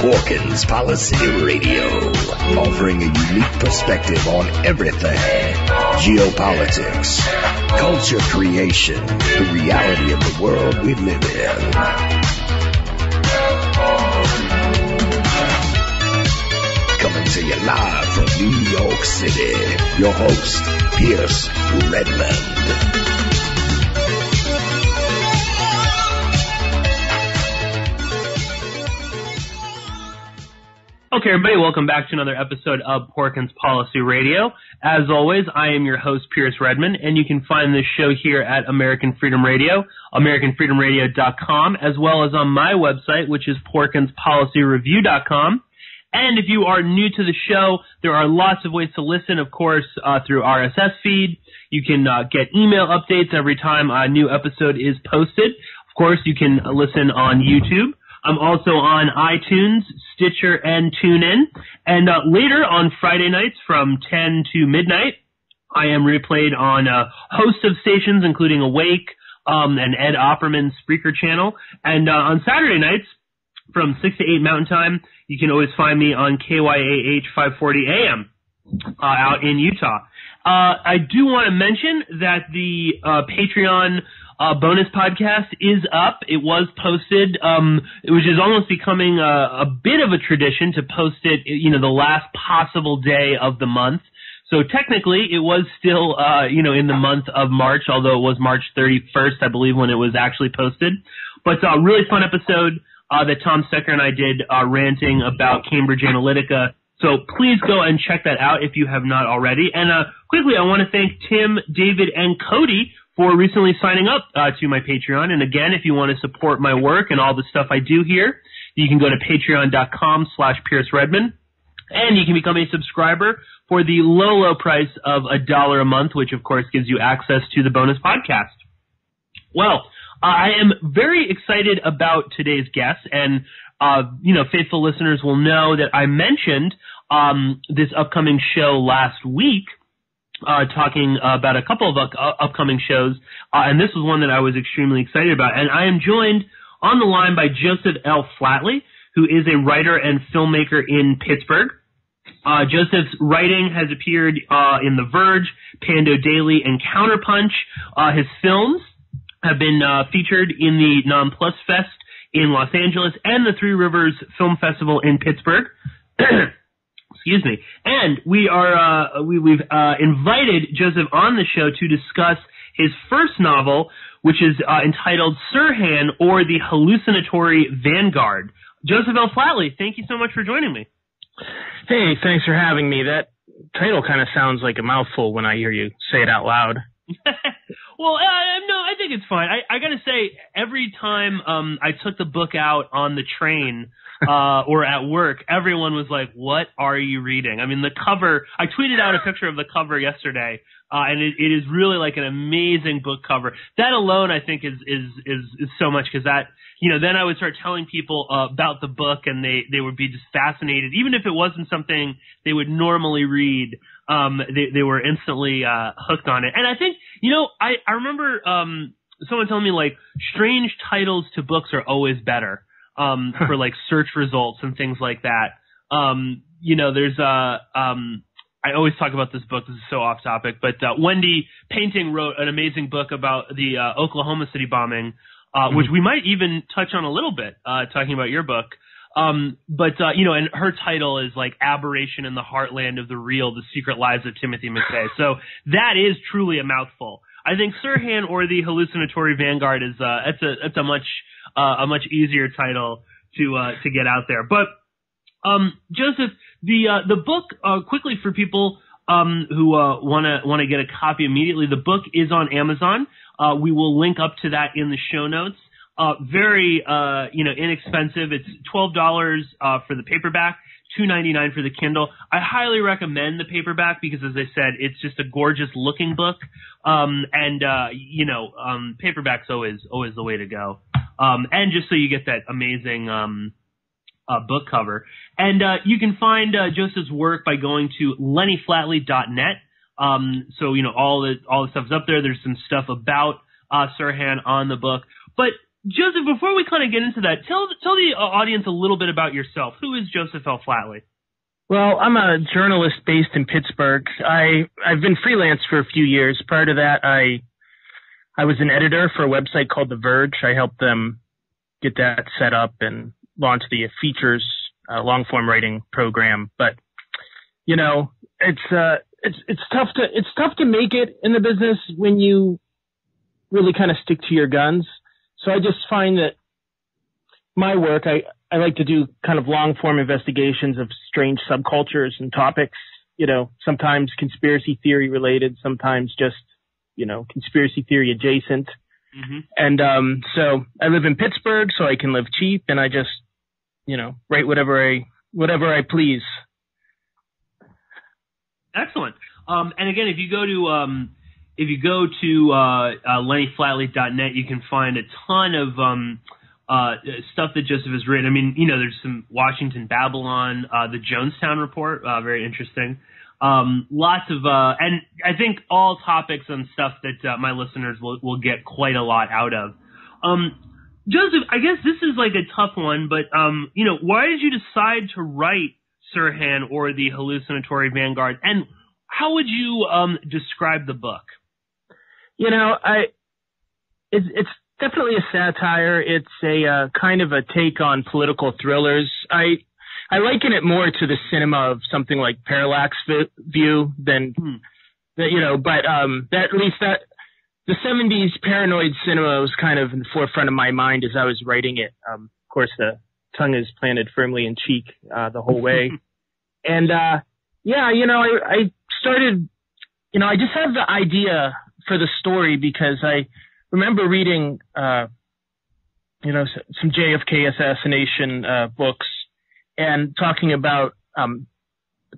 Porkins Policy Radio, offering a unique perspective on everything. Geopolitics, culture creation, the reality of the world we live in. Coming to you live from New York City, your host, Pierce Redmond. Okay, everybody, welcome back to another episode of Porkins Policy Radio. As always, I am your host, Pierce Redmond, and you can find this show here at American Freedom Radio, AmericanFreedomRadio.com, as well as on my website, which is PorkinsPolicyReview.com. And if you are new to the show, there are lots of ways to listen, of course, through RSS feed. You can get email updates every time a new episode is posted. Of course, you can listen on YouTube. I'm also on iTunes, Stitcher, and TuneIn. And later on Friday nights from 10 to midnight, I am replayed on a host of stations, including Awake and Ed Opperman's Spreaker channel. And on Saturday nights from 6 to 8 Mountain Time, you can always find me on KYAH 540 AM out in Utah. I do want to mention that the Patreon bonus podcast is up. It was posted, which is almost becoming a bit of a tradition to post it, the last possible day of the month. So technically, it was still, in the month of March, although it was March 31st, I believe, when it was actually posted. But a really fun episode that Tom Stecker and I did ranting about Cambridge Analytica. So please go and check that out if you have not already. And quickly, I want to thank Tim, David, and Cody for recently signing up to my Patreon. And again, if you want to support my work and all the stuff I do here, you can go to patreon.com/Pierce Redmond, and you can become a subscriber for the low price of $1 a month, which of course gives you access to the bonus podcast. Well, I am very excited about today's guest, and faithful listeners will know that I mentioned this upcoming show last week, talking about a couple of upcoming shows, and this was one that I was extremely excited about. And I am joined on the line by Joseph L Flatley, who is a writer and filmmaker in Pittsburgh. Joseph's writing has appeared in The Verge, Pando Daily, and Counterpunch. His films have been featured in the Non Plus Fest in Los Angeles and the Three Rivers Film Festival in Pittsburgh. Excuse me. And we've invited Joseph on the show to discuss his first novel, which is entitled Sirhan, or the Hallucinatory Vanguard. Joseph L Flatley, thank you so much for joining me. Hey, thanks for having me. That title kind of sounds like a mouthful when I hear you say it out loud. Well, no, I think it's fine. I got to say, every time I took the book out on the train or at work, everyone was like, "What are you reading?" I mean, the cover. I tweeted out a picture of the cover yesterday, and it is really like an amazing book cover. That alone, I think, is so much, because that, then I would start telling people about the book, and they would be just fascinated, even if it wasn't something they would normally read. They were instantly hooked on it. And I think, I remember someone telling me, like, strange titles to books are always better for, like, search results and things like that. There's I always talk about this book. This is so off topic, but Wendy Painting wrote an amazing book about the Oklahoma City bombing, which we might even touch on a little bit, talking about your book. And her title is like Aberration in the Heartland of the Real, The Secret Lives of Timothy McVeigh. So that is truly a mouthful. I think Sirhan, or the Hallucinatory Vanguard, is it's a much easier title to get out there. But Joseph, the book, quickly for people who want to get a copy immediately, the book is on Amazon. We will link up to that in the show notes. Very inexpensive. It's $12 for the paperback, $2.99 for the Kindle. I highly recommend the paperback because, as I said, it's just a gorgeous looking book. Paperback's always the way to go. And just so you get that amazing book cover. And you can find Joseph's work by going to lennyflatley.net. So all the stuff's up there. There's some stuff about Sirhan on the book. But Joseph, before we kind of get into that, tell the audience a little bit about yourself. Who is Joseph L Flatley? Well, I'm a journalist based in Pittsburgh. I've been freelance for a few years. Prior to that, I was an editor for a website called The Verge. I helped them get that set up and launch the features long-form writing program. But you know, it's tough to make it in the business when you really kind of stick to your guns. So I just find that my work, I like to do kind of long-form investigations of strange subcultures and topics, you know, sometimes conspiracy theory related, sometimes just, you know, conspiracy theory adjacent. Mm-hmm. And so I live in Pittsburgh, so I can live cheap, and I just, you know, write whatever I please. Excellent. And again, if you go to lennyflatley.net, you can find a ton of stuff that Joseph has written. I mean, you know, there's some Washington Babylon, the Jonestown Report, very interesting. Lots of, and I think all topics and stuff that my listeners will get quite a lot out of. Joseph, I guess this is like a tough one, but you know, why did you decide to write Sirhan or the Hallucinatory Vanguard, and how would you describe the book? You know, it's definitely a satire. It's a kind of a take on political thrillers. I liken it more to the cinema of something like Parallax View than, you know, but that at least that the 70s paranoid cinema was kind of in the forefront of my mind as I was writing it. Of course, the tongue is planted firmly in cheek the whole way. And yeah, you know, I started, you know, I just have the idea for the story because I remember reading, you know, some JFK assassination books and talking about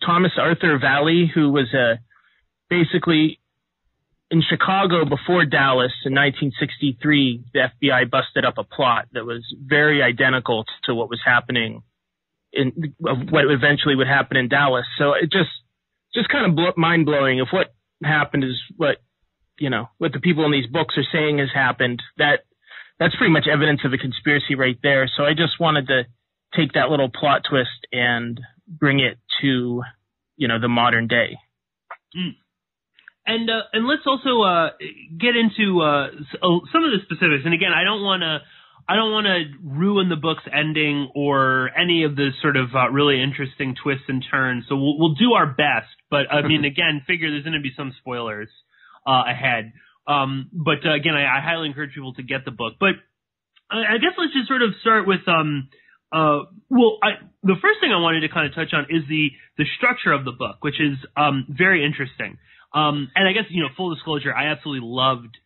Thomas Arthur Valley, who was basically in Chicago before Dallas in 1963. The FBI busted up a plot that was very identical to what was happening what eventually would happen in Dallas. So it just kind of mind blowing. If what happened is what, you know, what the people in these books are saying has happened, that's pretty much evidence of a conspiracy right there. So I just wanted to take that little plot twist and bring it to, you know, the modern day. And let's also get into some of the specifics. And again, I don't want to ruin the book's ending or any of the sort of really interesting twists and turns. So we'll do our best. But I mean, again, figure there's going to be some spoilers ahead. But again, I highly encourage people to get the book. But I guess let's just sort of start with the first thing I wanted to kind of touch on is the structure of the book, which is very interesting. And I guess, you know, full disclosure, I absolutely loved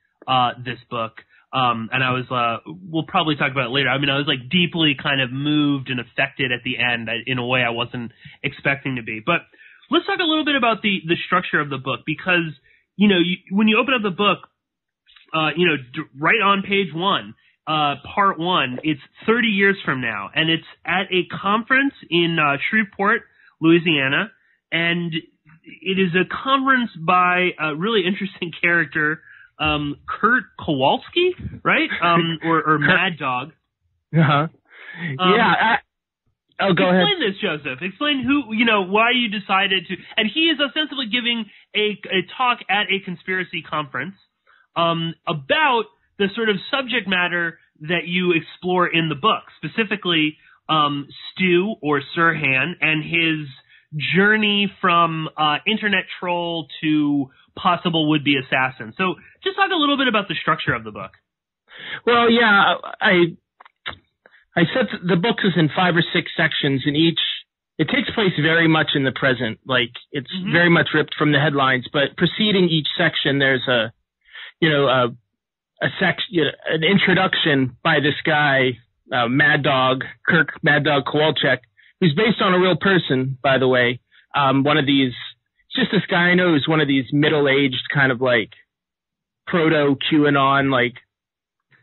this book. And I was, we'll probably talk about it later. I mean, I was like deeply kind of moved and affected at the end in a way I wasn't expecting to be. But let's talk a little bit about the structure of the book, because, you know, when you open up the book, you know, right on page 1, part 1, it's 30 years from now, and it's at a conference in Shreveport, Louisiana, and it is a conference by a really interesting character, Kurt Kowalski, right? Or Mad Dog. Uh-huh. Yeah. Go ahead. Explain this, Joseph. Explain who, you know, why you decided to, and he is ostensibly giving a talk at a conspiracy conference about the sort of subject matter that you explore in the book, specifically Stu or Sirhan and his journey from internet troll to possible would-be assassin. So just talk a little bit about the structure of the book. Well, yeah, I said the book is in 5 or 6 sections, and it takes place very much in the present. Like, it's very much ripped from the headlines, but preceding each section, there's an introduction by this guy, Mad Dog, Kirk Mad Dog Kowalczyk, who's based on a real person, by the way. One of these, just this guy I know who's one of these middle-aged kind of like proto QAnon, like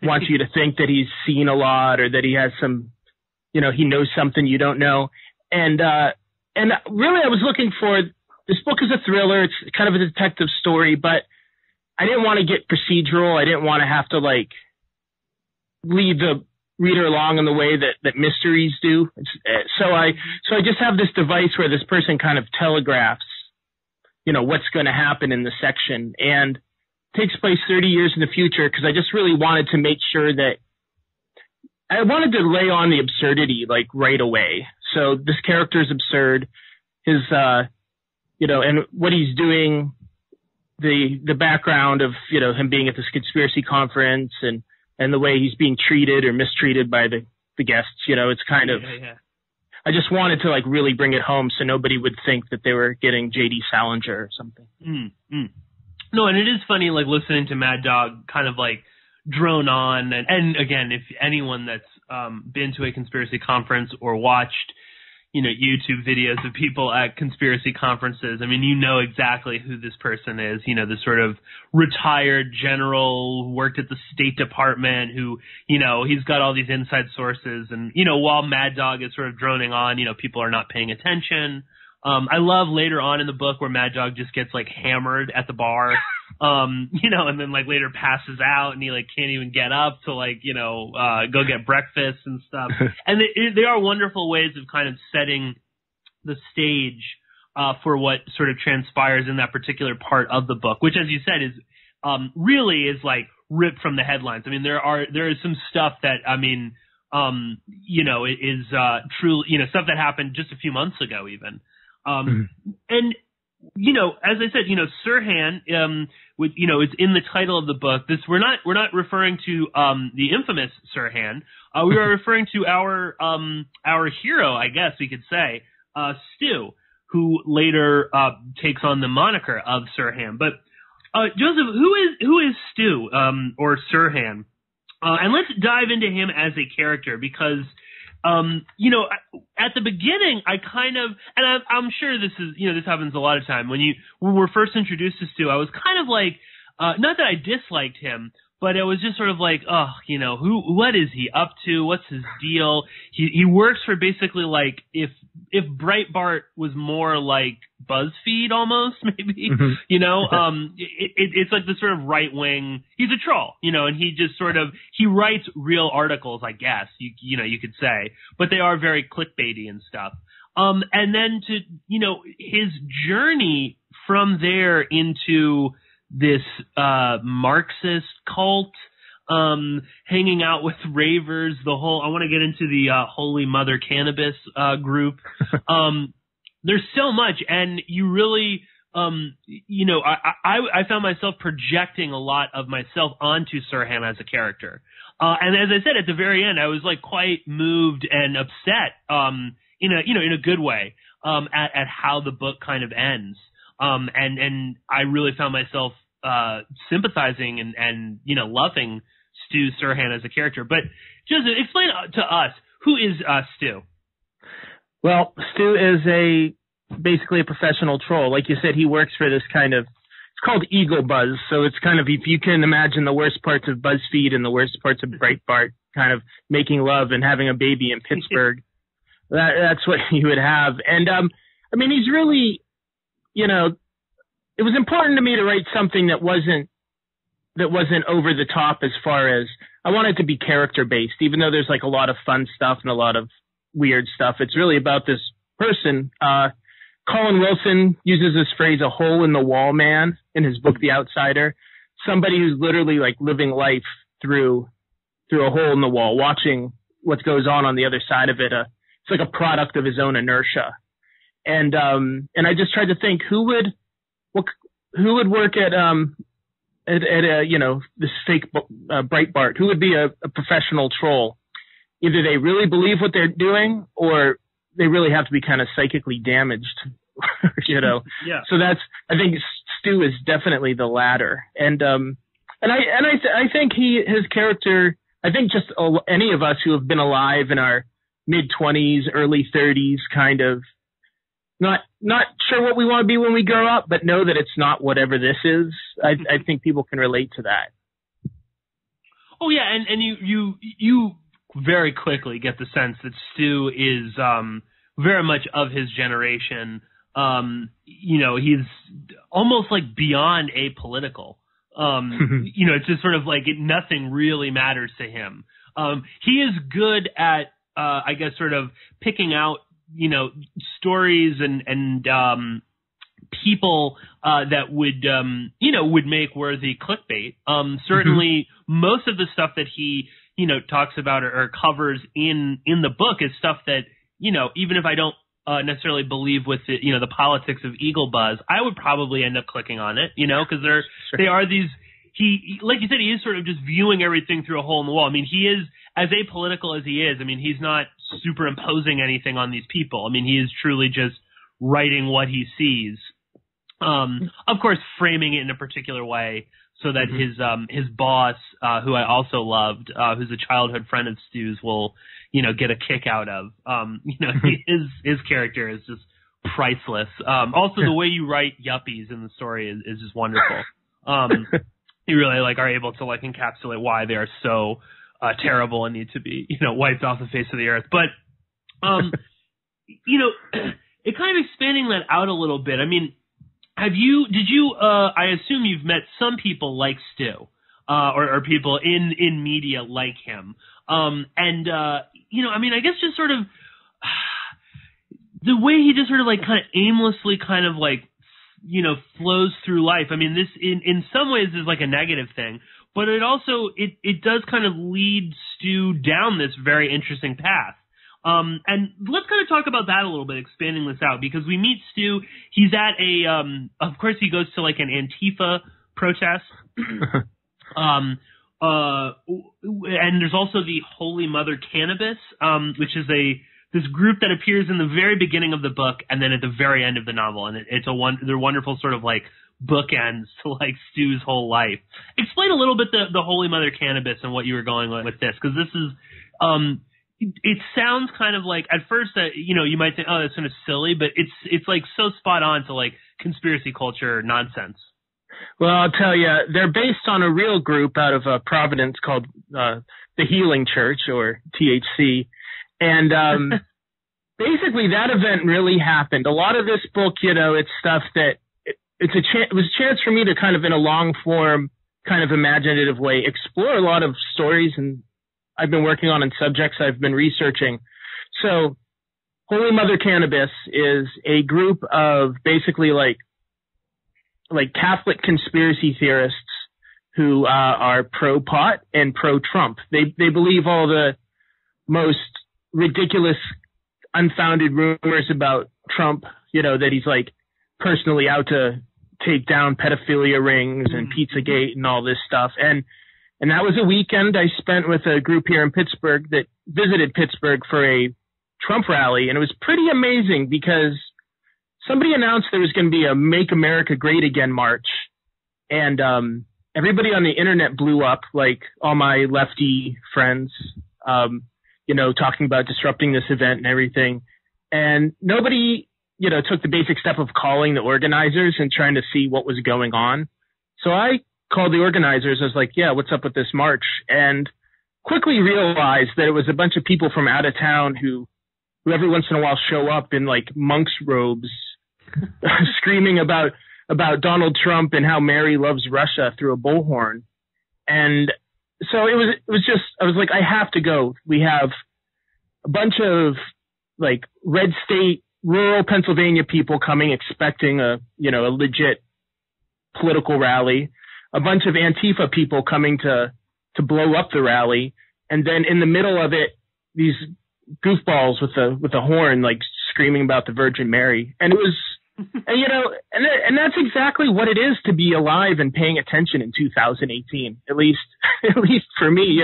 wants you to think that he's seen a lot or that he has some, you know, he knows something you don't know. And really I was looking for, this book is a thriller. It's kind of a detective story, but I didn't want to get procedural. I didn't want to have to like lead the reader along in the way that mysteries do. So I just have this device where this person kind of telegraphs, what's going to happen in the section, and it takes place 30 years in the future, because I just really wanted to make sure that I wanted to lay on the absurdity right away. So this character is absurd. His, and what he's doing, the background of, him being at this conspiracy conference and the way he's being treated or mistreated by the guests, it's kind of, I just wanted to really bring it home so nobody would think that they were getting J.D. Salinger or something. No, and it is funny, listening to Mad Dog kind of drone on. And again, if anyone that's been to a conspiracy conference or watched, YouTube videos of people at conspiracy conferences, I mean, exactly who this person is, the sort of retired general who worked at the State Department who, he's got all these inside sources. And, while Mad Dog is sort of droning on, people are not paying attention. I love later on in the book where Mad Dog just gets hammered at the bar, and then later passes out and he can't even get up to go get breakfast and stuff. And they are wonderful ways of kind of setting the stage for what sort of transpires in that particular part of the book, which, as you said, is really is ripped from the headlines. I mean, there is some stuff that is truly stuff that happened just a few months ago even. And, as I said, Sirhan, it's in the title of the book. We're not referring to, the infamous Sirhan. We are referring to our hero, I guess we could say, Stu, who later, takes on the moniker of Sirhan. But, Joseph, who is Stu, or Sirhan? And let's dive into him as a character, because, at the beginning, I kind of, and I'm sure this is, this happens a lot of time when we're first introduced to Stu, I was kind of not that I disliked him, but it was just sort of what is he up to? What's his deal? He works for basically if Breitbart was more like BuzzFeed almost, maybe, it's like the sort of right wing, he's a troll, and he just he writes real articles, I guess, you could say, but they are very clickbaity and stuff. And then to, his journey from there into this Marxist cult, hanging out with ravers, I want to get into the Holy Mother Cannabis group. There's so much, and you really, I found myself projecting a lot of myself onto Sirhan as a character. And as I said, at the very end, I was quite moved and upset, in a good way, at how the book kind of ends. And I really found myself sympathizing and loving Stu Sirhan as a character. But Joseph, explain to us, who is Stu? Well, Stu is basically a professional troll. Like you said, he works for this kind of, it's called Eagle Buzz. So it's kind of, if you can imagine the worst parts of BuzzFeed and the worst parts of Breitbart, kind of making love and having a baby in Pittsburgh. That's what you would have. And, he's really, it was important to me to write something that wasn't over the top as far as, I wanted to be character based, even though there's a lot of fun stuff and a lot of weird stuff. It's really about this person. Colin Wilson uses this phrase, a hole in the wall man, in his book, The Outsider. Somebody who's literally living life through a hole in the wall, watching what goes on the other side of it. It's like a product of his own inertia. And I just tried to think who would work at this fake Breitbart? Who would be a professional troll? Either they really believe what they're doing, or they really have to be kind of psychically damaged, Yeah. So I think Stu is definitely the latter. And I think his character, I think just any of us who have been alive in our mid-20s, early 30s, kind of not sure what we want to be when we grow up, but know that it's not whatever this is. I think people can relate to that. Oh yeah, and you very quickly get the sense that Stu is very much of his generation. He's almost beyond apolitical. It's just sort of nothing really matters to him. He is good at, I guess, sort of picking out, stories and people that would make worthy clickbait. Certainly, most of the stuff that he talks about or covers in the book is stuff that even if I don't necessarily believe with the politics of Eagle Buzz, I would probably end up clicking on it, because they are these. He, like you said, he is sort of just viewing everything through a hole in the wall. I mean, he is as apolitical as he is. I mean, he's not superimposing anything on these people. I mean, he is truly just writing what he sees. Of course, framing it in a particular way so that his boss, who I also loved, who's a childhood friend of Stu's, will get a kick out of. His character is just priceless. Also, the way you write yuppies in the story is just wonderful. You really are able to encapsulate why they are so terrible and need to be wiped off the face of the earth. But it kind of expanding that out a little bit. I mean, I assume you've met some people like Stu, or people in media like him. I guess just sort of the way he just sort of kind of aimlessly kind of flows through life. I mean, this in some ways is a negative thing, but it also, it does kind of lead Stu down this very interesting path. And let's kind of talk about that a little bit, expanding this out, because we meet Stu. He's at of course he goes to an Antifa protest. And there's also the Holy Mother Cannabis, which is this group that appears in the very beginning of the book and then at the very end of the novel. And they're wonderful sort of bookends to Stu's whole life. Explain a little bit the Holy Mother Cannabis and what you were going with this, because this is, it sounds kind of at first that, you might think, oh, that's kind of silly, but it's so spot on to conspiracy culture nonsense. Well, I'll tell you, they're based on a real group out of Providence called the Healing Church, or THC. And basically that event really happened. A lot of this book, it's stuff that it was a chance for me to kind of, in a long form, kind of imaginative way, explore a lot of stories and I've been working on and subjects I've been researching. So Holy Mother Cannabis is a group of basically Catholic conspiracy theorists who are pro-pot and pro-Trump. They believe all the most ridiculous, unfounded rumors about Trump, that he's personally out to take down pedophilia rings and Pizzagate and all this stuff. And that was a weekend I spent with a group here in Pittsburgh that visited Pittsburgh for a Trump rally. And it was pretty amazing because somebody announced there was going to be a Make America Great Again march. And everybody on the internet blew up, all my lefty friends, talking about disrupting this event and everything. And nobody, took the basic step of calling the organizers and trying to see what was going on. So I called the organizers. I was like, yeah, what's up with this march? And quickly realized that it was a bunch of people from out of town who every once in a while show up in monk's robes, screaming about Donald Trump and how Mary loves Russia through a bullhorn. And so it was just, I was like, I have to go. We have a bunch of red state, rural Pennsylvania people coming, expecting a legit political rally, a bunch of Antifa people coming to blow up the rally. And then in the middle of it, these goofballs with a horn, screaming about the Virgin Mary. And it was, and that's exactly what it is to be alive and paying attention in 2018, at least for me,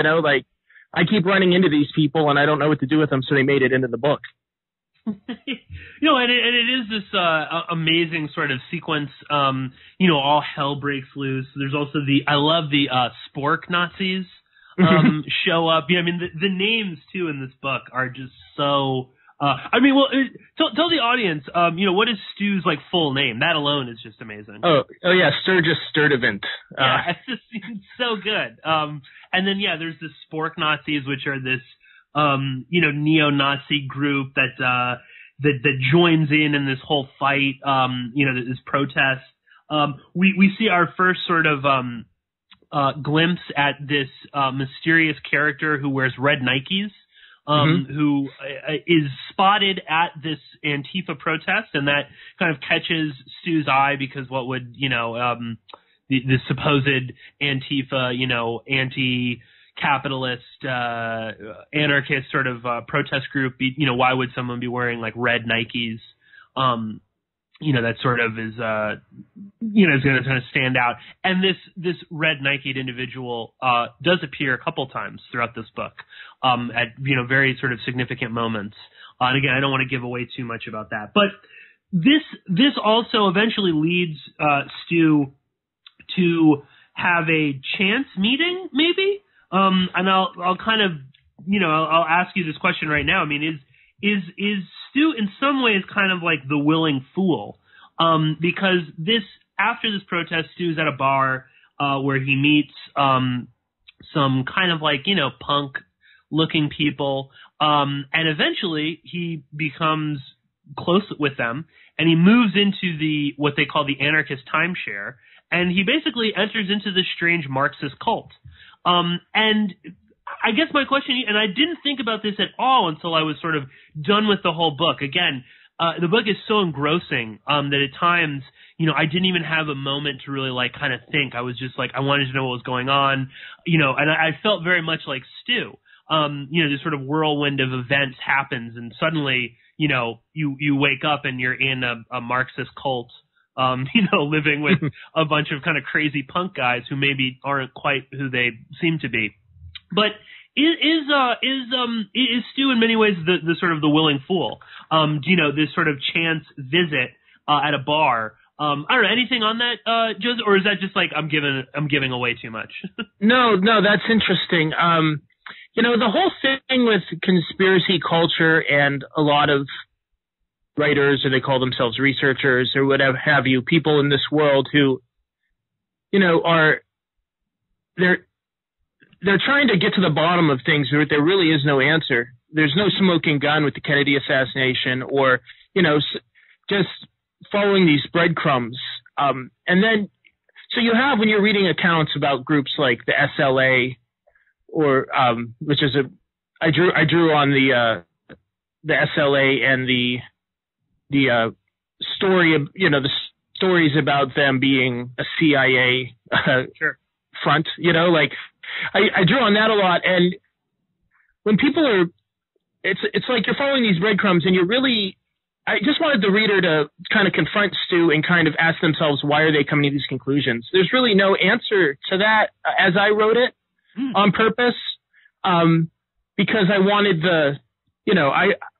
I keep running into these people and I don't know what to do with them. So they made it into the book. And it is this amazing sort of sequence. All hell breaks loose. There's also I love the spork Nazis show up. Yeah, I mean the names too in this book are just so. Tell the audience, what is Stu's full name? That alone is just amazing. Oh yeah, Sturgis Sturdivant. Yeah, it's just so good. And then there's the spork Nazis, which are this neo-Nazi group that joins in this whole fight, this protest. We see our first sort of glimpse at this mysterious character who wears red Nikes, who is spotted at this Antifa protest, and that kind of catches Stu's eye because what would, the supposed Antifa, anti-capitalist, anarchist sort of protest group be, why would someone be wearing like red Nikes? That sort of is, is going to kind of stand out. And this red Nike'd individual, does appear a couple times throughout this book, at, very sort of significant moments. And again, I don't want to give away too much about that, but this also eventually leads, Stu to have a chance meeting, maybe? And I'll kind of, I'll ask you this question right now. I mean, is Stu in some ways kind of like the willing fool? Because after this protest, Stu's at a bar, where he meets, some kind of like, punk looking people. And eventually he becomes close with them and he moves into what they call the anarchist timeshare. And he basically enters into this strange Marxist cult. And I guess my question, and I didn't think about this at all until I was sort of done with the whole book. Again, the book is so engrossing, that at times, I didn't even have a moment to really like kind of think. I was just like, I wanted to know what was going on, and I felt very much like Stu. This sort of whirlwind of events happens and suddenly, you wake up and you're in a Marxist cult, living with a bunch of kind of crazy punk guys who maybe aren't quite who they seem to be. But is Stu in many ways the sort of the willing fool? This sort of chance visit at a bar. I don't know, anything on that, Joseph, or is that just like I'm giving away too much? No, that's interesting. The whole thing with conspiracy culture and a lot of writers, or they call themselves researchers or whatever have you, people in this world who, they're trying to get to the bottom of things where there really is no answer. There's no smoking gun with the Kennedy assassination or, just following these breadcrumbs. And then, so you have, when you're reading accounts about groups like the SLA or, which is I drew on the SLA and the story of, the stories about them being a CIA front, I drew on that a lot. And when people are, it's like you're following these breadcrumbs and I just wanted the reader to kind of confront Stu and kind of ask themselves, why are they coming to these conclusions? There's really no answer to that as I wrote it on purpose. Because I wanted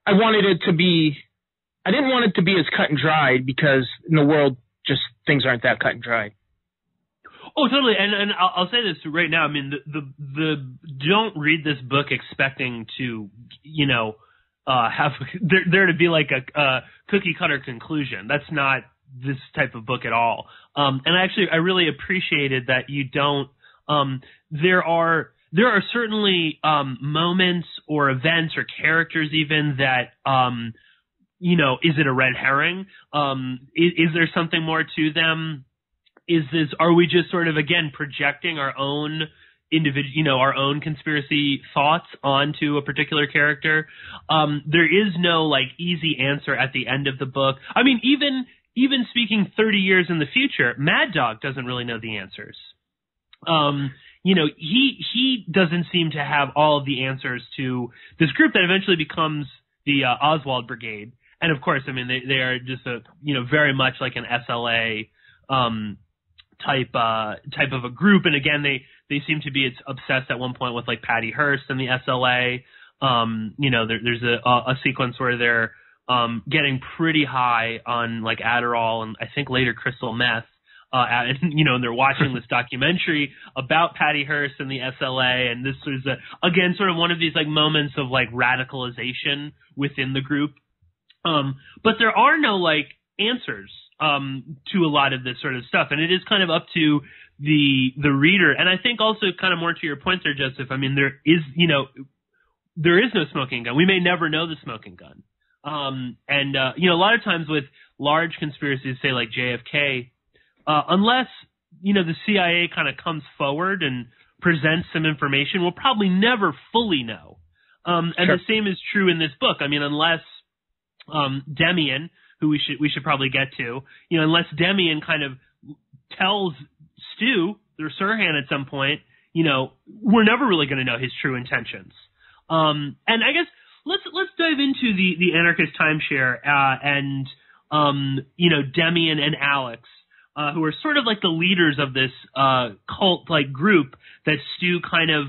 I wanted it to be, I didn't want it to be as cut and dried because in the world, just things aren't that cut and dried. Oh, totally. And I'll say this right now. I mean, the don't read this book expecting to, have there to be like a cookie cutter conclusion. That's not this type of book at all. And I really appreciated that you don't, there are certainly, moments or events or characters even that, is it a red herring? Is there something more to them? Are we just sort of, again, projecting our own our own conspiracy thoughts onto a particular character? There is no like easy answer at the end of the book. I mean, even speaking 30 years in the future, Mad Dog doesn't really know the answers. He doesn't seem to have all of the answers to this group that eventually becomes the Oswald Brigade. And of course, I mean, they are just very much like an SLA, type of a group. And again, they seem to be obsessed at one point with like Patty Hearst and the SLA. There's a sequence where they're getting pretty high on like Adderall and I think later crystal meth. And they're watching this documentary about Patty Hearst and the SLA, and this is again sort of one of these like moments of like radicalization within the group. But there are no like answers to a lot of this sort of stuff, and it is kind of up to the reader. And I think also kind of more to your point there, Joseph. I mean, there is no smoking gun. We may never know the smoking gun. A lot of times with large conspiracies, say like JFK. Unless the CIA kind of comes forward and presents some information, we'll probably never fully know. And Sure. the same is true in this book. I mean, unless Demein, who we should probably get to, unless Demein kind of tells Stu or Sirhan at some point, we're never really going to know his true intentions. And I guess let's dive into the anarchist timeshare and Demein and Alex, who are sort of like the leaders of this cult-like group that Stu kind of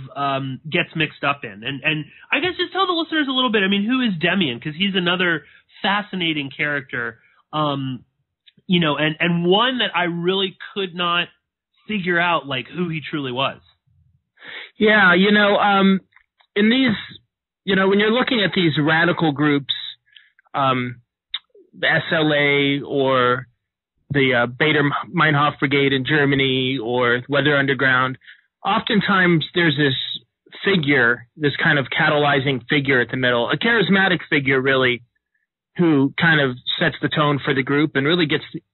gets mixed up in. And I guess just tell the listeners a little bit. I mean, who is Demein? Because he's another fascinating character, and one that I really could not figure out like who he truly was. Yeah, in these, when you're looking at these radical groups, the SLA or the Baader Meinhof Brigade in Germany or Weather Underground, oftentimes there's this figure, this kind of catalyzing figure at the middle, a charismatic figure really, who kind of sets the tone for the group and really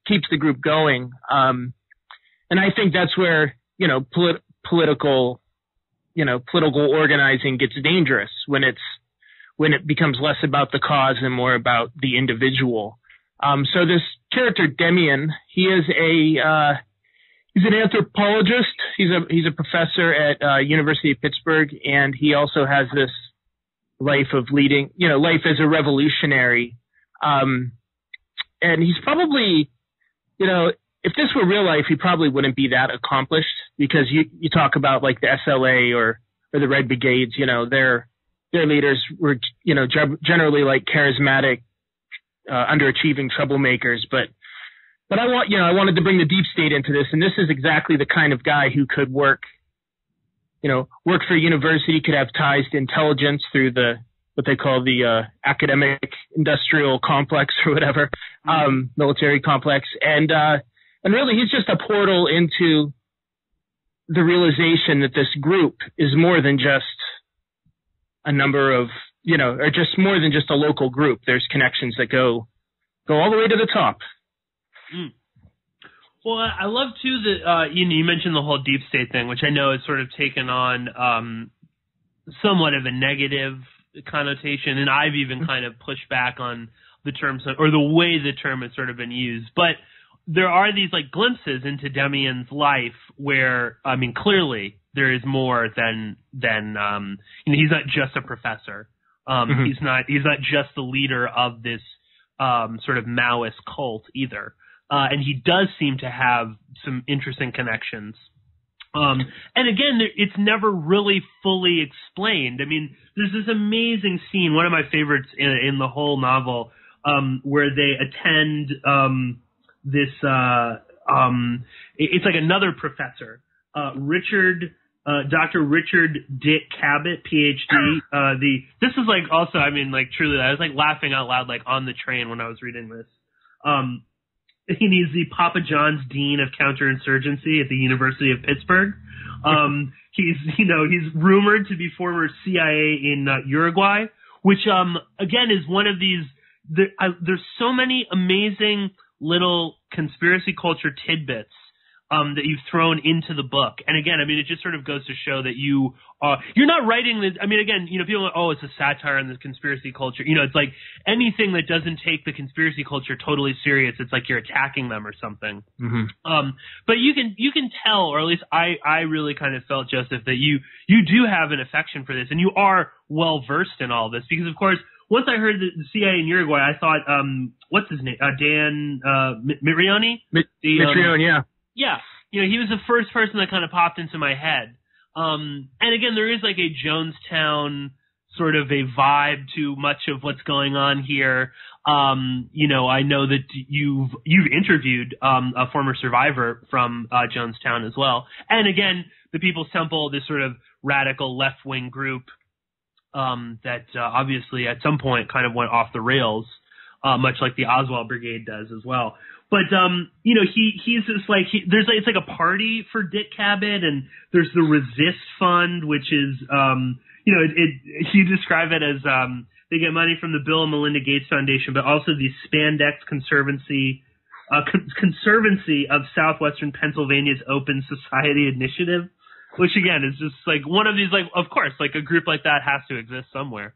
keeps the group going. And I think that's where, political organizing gets dangerous when it becomes less about the cause and more about the individual. So this character Demein, he's an anthropologist. He's a professor at University of Pittsburgh, and he also has this life of leading, life as a revolutionary. And he's probably, if this were real life, he probably wouldn't be that accomplished, because you talk about like the SLA or the Red Brigades, their leaders were, generally like charismatic, underachieving troublemakers. But I wanted to bring the deep state into this, and this is exactly the kind of guy who could work for a university, could have ties to intelligence through what they call the academic industrial complex or whatever, military complex. And really he's just a portal into the realization that this group is more than just a number of, or just more than just a local group. There's connections that go all the way to the top. Mm. Well, I love too that, you mentioned the whole deep state thing, which I know has sort of taken on somewhat of a negative connotation, and I've even kind of pushed back on the term, or the way the term has sort of been used. But there are these like glimpses into Demein's life where, I mean, clearly there is more than he's not just a professor. He's not just the leader of this sort of Maoist cult either. And he does seem to have some interesting connections. And again, it's never really fully explained. I mean, there's this amazing scene, one of my favorites in the whole novel, where they attend it's like another professor, Dr. Richard Dick Cabot, PhD. This is like also, I mean, like truly, I was like laughing out loud, like on the train when I was reading this. He's the Papa John's Dean of Counterinsurgency at the University of Pittsburgh. He's rumored to be former CIA in Uruguay, which, again, is one of these, there's so many amazing little conspiracy culture tidbits that you've thrown into the book. And again, I mean, it just sort of goes to show that you're not writing this. I mean, again, people are like, oh, it's a satire on the conspiracy culture. It's like anything that doesn't take the conspiracy culture totally serious, it's like you're attacking them or something. Mm-hmm. But you can tell, or at least I really kind of felt, Joseph, that you do have an affection for this, and you are well versed in all this, because of course, once I heard the CIA in Uruguay, I thought, what's his name? Dan Mitrione? Mitrione, yeah. Yeah, he was the first person that kind of popped into my head. And again, there is like a Jonestown sort of a vibe to much of what's going on here. I know that you've interviewed a former survivor from Jonestown as well. And again, the People's Temple, this sort of radical left-wing group that obviously at some point kind of went off the rails, much like the Oswald Brigade does as well. But, he's just like, it's like a party for Dick Cabot, and there's the Resist Fund, which is, you describe it as, they get money from the Bill and Melinda Gates Foundation, but also the Spandex Conservancy, Conservancy of Southwestern Pennsylvania's Open Society Initiative, which again is just like one of these, like, of course, like a group like that has to exist somewhere.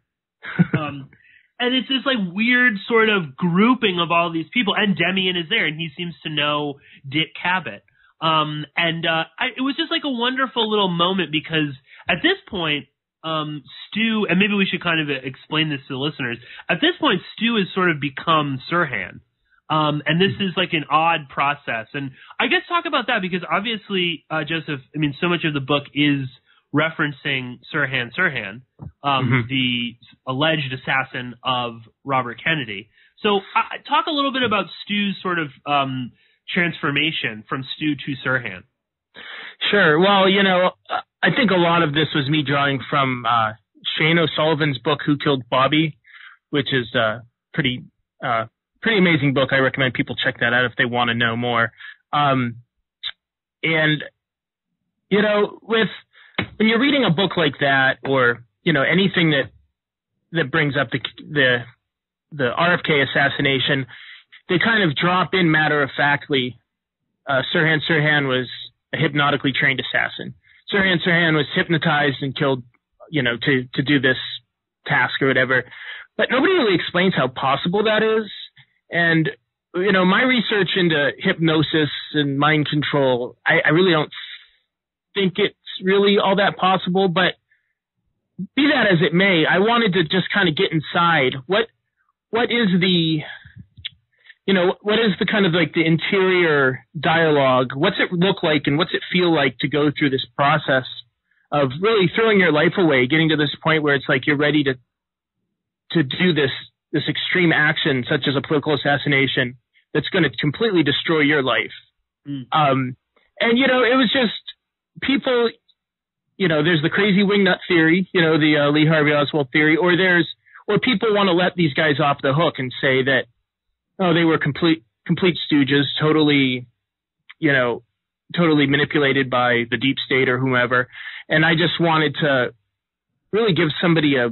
And it's this like weird sort of grouping of all these people, and Demein is there, and he seems to know Dick Cabot. It was just like a wonderful little moment, because at this point, Stu, and maybe we should kind of explain this to the listeners. At this point, Stu has sort of become Sirhan. And this is like an odd process. And I guess talk about that, because obviously, Joseph, I mean, so much of the book is referencing Sirhan Sirhan, the alleged assassin of Robert Kennedy. So talk a little bit about Stu's sort of transformation from Stu to Sirhan. Sure. Well, you know, I think a lot of this was me drawing from Shane O'Sullivan's book, Who Killed Bobby, which is a pretty amazing book. I recommend people check that out if they want to know more. And, you know, when you're reading a book like that, or, you know, anything that brings up the RFK assassination, they kind of drop in matter-of-factly. Sirhan Sirhan was a hypnotically trained assassin. Sirhan Sirhan was hypnotized and killed, you know, to do this task or whatever. But nobody really explains how possible that is. And, you know, my research into hypnosis and mind control, I really don't think it's really all that possible. But be that as it may, I wanted to just kind of get inside. What is the, you know, what is the kind of like the interior dialogue? What's it look like, and what's it feel like to go through this process of really throwing your life away, getting to this point where it's like you're ready to do this extreme action, such as a political assassination, that's going to completely destroy your life. And, you know, it was just people, you know, there's the crazy wingnut theory, you know, the Lee Harvey Oswald theory, or people want to let these guys off the hook and say that, oh, they were complete stooges, totally manipulated by the deep state or whomever. And I just wanted to really give somebody a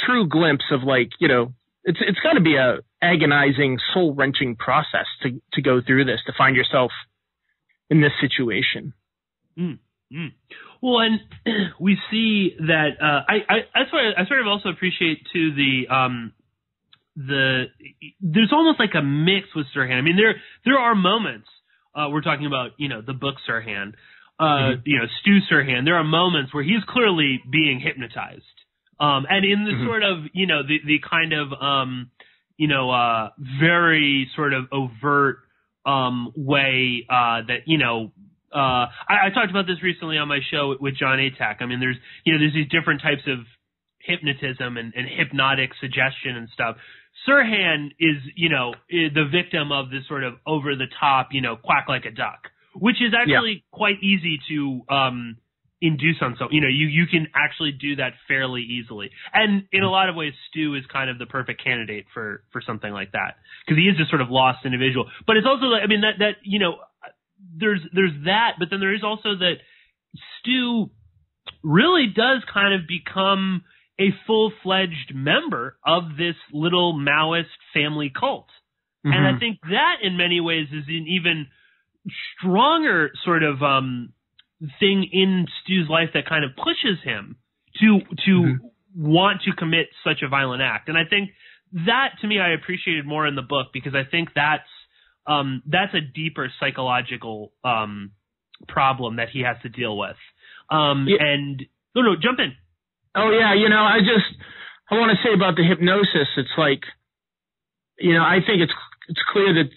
true glimpse of, like, you know, it's got to be a agonizing, soul-wrenching process to go through this, to find yourself in this situation. Well, and we see that I sort of also appreciate too there's almost like a mix with Sirhan. I mean, there are moments we're talking about, you know, the book Sirhan, you know, Stu Sirhan. There are moments where he's clearly being hypnotized. And in the sort of, you know, the kind of, you know, very sort of overt way that, you know, I talked about this recently on my show with John Atack. I mean, there's these different types of hypnotism and hypnotic suggestion and stuff. Sirhan is, you know, the victim of this sort of over the top, you know, quack like a duck, which is actually quite easy to induce on. So, you know, you can actually do that fairly easily. And in a lot of ways, Stu is kind of the perfect candidate for something like that, because he is this sort of lost individual. But it's also, I mean, that you know, there's that, but then there is also that Stu really does kind of become a full-fledged member of this little Maoist family cult. And I think that in many ways is an even stronger sort of thing in Stu's life that kind of pushes him to want to commit such a violent act. And I think that, to me, I appreciated more in the book, because I think that's a deeper psychological problem that he has to deal with. And no, jump in. Oh yeah, you know, I want to say about the hypnosis. It's like, you know, I think it's clear that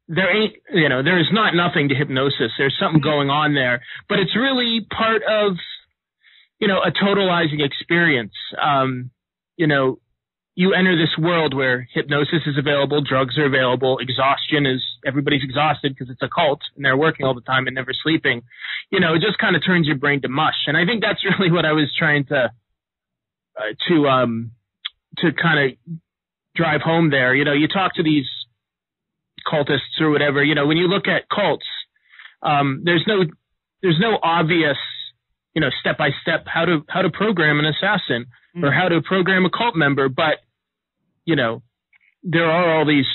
there is not nothing to hypnosis. There's something going on there, but it's really part of, you know, a totalizing experience. You know, you enter this world where hypnosis is available, drugs are available, exhaustion is, everybody's exhausted because it's a cult and they're working all the time and never sleeping. You know, it just kind of turns your brain to mush. And I think that's really what I was trying to kind of drive home there. You know, you talk to these cultists or whatever, you know, when you look at cults, there's no obvious, you know, step-by-step how to program an assassin or how to program a cult member. But, you know, there are all these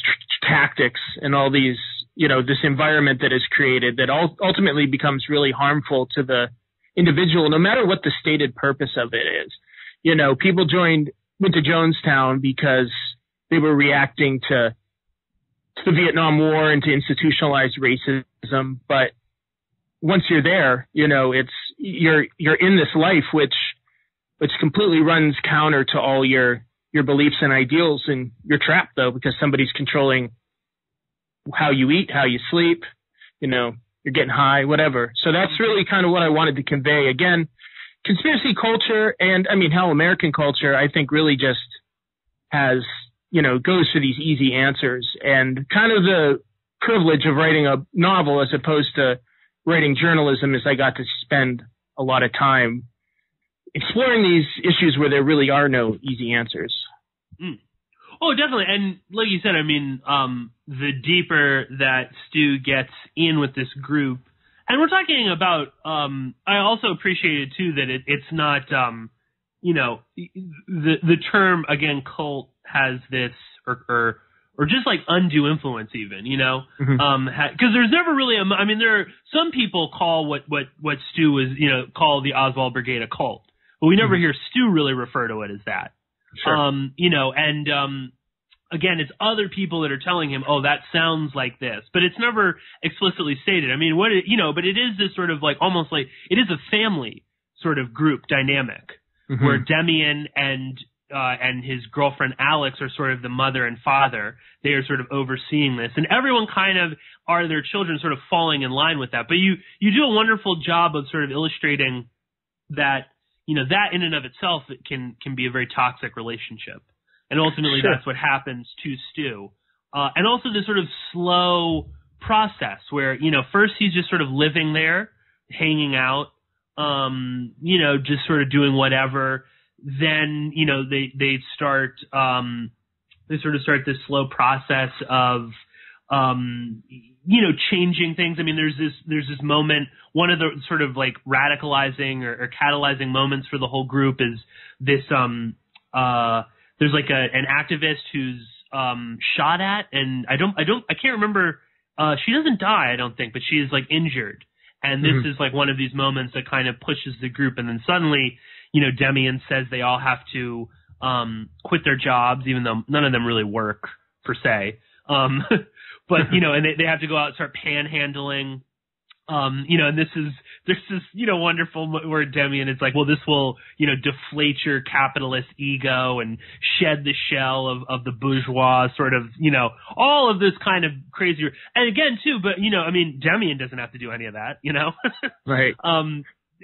tactics and all these this environment that is created that ultimately becomes really harmful to the individual, no matter what the stated purpose of it is. People went to Jonestown because they were reacting to the Vietnam War and to institutionalized racism. But once you're there, it's you're in this life which completely runs counter to all your beliefs and ideals, and you're trapped though because somebody's controlling how you eat, how you sleep, you're getting high, whatever. So that's really kind of what I wanted to convey. Again, conspiracy culture and American culture, I think really just has, goes for these easy answers, and kind of the privilege of writing a novel as opposed to writing journalism is I got to spend a lot of time exploring these issues where there really are no easy answers. Mm. Oh, definitely. And like you said, the deeper that Stu gets in with this group, and we're talking about, I also appreciated too that it's not, the term, again, cult has this, or just like undue influence even, because there's never really, there are some people call what Stu was, call the Oswald Brigade a cult, but we never hear Stu really refer to it as that. Sure. Again, it's other people that are telling him, oh, that sounds like this, but it's never explicitly stated. But it is this sort of like, almost like, it is a family sort of group dynamic where Demein and his girlfriend Alex are sort of the mother and father. They are sort of overseeing this, and everyone kind of are their children sort of falling in line with that. But you do a wonderful job of sort of illustrating that, that in and of itself can be a very toxic relationship. And ultimately that's what happens to Stu. And also this sort of slow process where, first he's just sort of living there, hanging out, just sort of doing whatever. Then, they start this slow process of, changing things. There's this moment, one of the sort of like radicalizing or catalyzing moments for the whole group is this, there's like an activist who's, shot at, and I can't remember, she doesn't die, I don't think, but she is like injured. And this is like one of these moments that kind of pushes the group. And then suddenly, Demein says they all have to, quit their jobs, even though none of them really work per se. But, and they have to go out and start panhandling. And there's this, wonderful where Demein is like, well, this will, deflate your capitalist ego and shed the shell of the bourgeois sort of, all of this kind of crazy. And again, too, but, Demein doesn't have to do any of that, Right.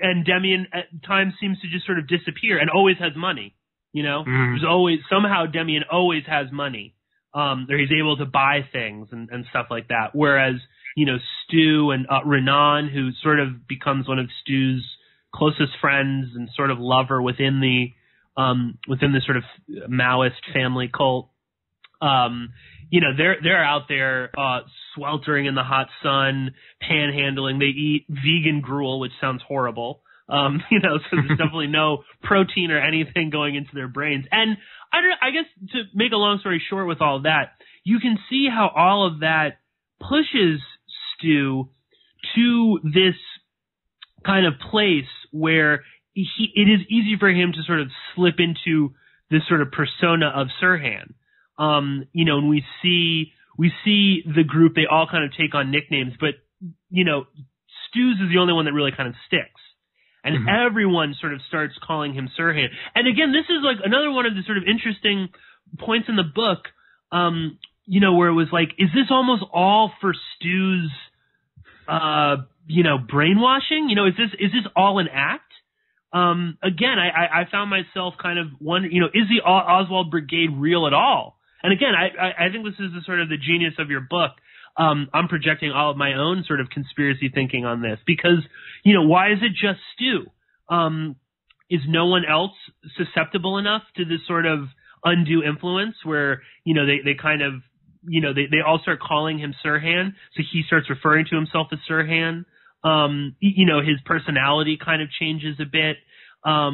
And Demein at times seems to just sort of disappear and always has money, There's always, somehow Demein always has money. Or he's able to buy things and stuff like that. Whereas, Stu and Renan, who sort of becomes one of Stu's closest friends and sort of lover within the sort of Maoist family cult, they're out there sweltering in the hot sun, panhandling. They eat vegan gruel, which sounds horrible. So there's definitely no protein or anything going into their brains. And I guess to make a long story short with all of that, you can see how all of that pushes Stu to this kind of place where it is easy for him to sort of slip into this sort of persona of Sirhan. And we see the group, they all kind of take on nicknames, but, Stu's is the only one that really kind of sticks. And everyone sort of starts calling him Sirhan. And again, this is like another one of the sort of interesting points in the book, where it was like, is this almost all for Stu's, brainwashing? Is this all an act? Again, I found myself kind of wondering, is the Oswald Brigade real at all? And again, I think this is the sort of the genius of your book. I'm projecting all of my own sort of conspiracy thinking on this because, why is it just Stu? Is no one else susceptible enough to this sort of undue influence where, they kind of, they all start calling him Sirhan. So he starts referring to himself as Sirhan. His personality kind of changes a bit. But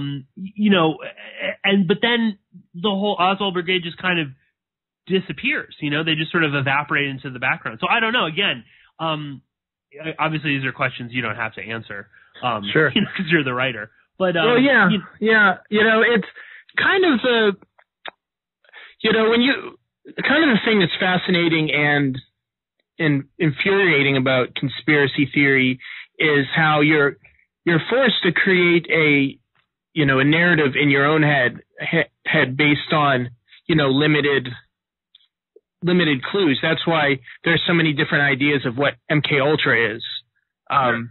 then the whole Oswald Brigade just kind of disappears. They just sort of evaporate into the background. So I don't know. Again, obviously these are questions you don't have to answer. Sure. Because you're the writer. But well, yeah. It's kind of when kind of the thing that's fascinating and infuriating about conspiracy theory is how you're forced to create a narrative in your own head based on limited clues. That's why there's so many different ideas of what MK Ultra is,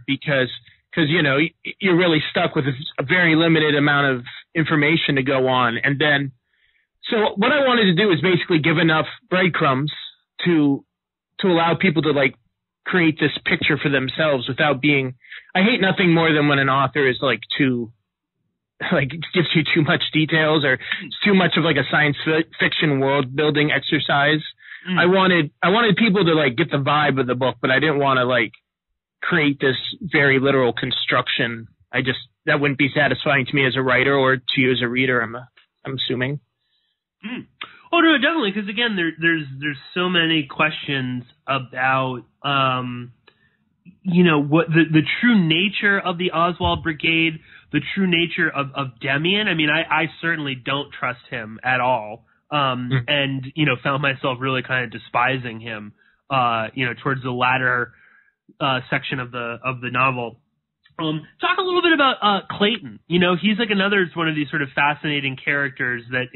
because you're really stuck with a very limited amount of information to go on. And then, so what I wanted to do is basically give enough breadcrumbs to allow people to like create this picture for themselves without being. I hate nothing more than when an author is gives you too much details or it's too much of like a science fiction world building exercise. I wanted people to like get the vibe of the book, but I didn't want to like create this very literal construction. That wouldn't be satisfying to me as a writer or to you as a reader. I'm assuming. Oh no, definitely, because again, there's so many questions about what the true nature of the Oswald Brigade, the true nature of Demein. I mean, I certainly don't trust him at all, and found myself really kind of despising him, towards the latter section of the novel. Talk a little bit about Clayton. He's like another one of these sort of fascinating characters that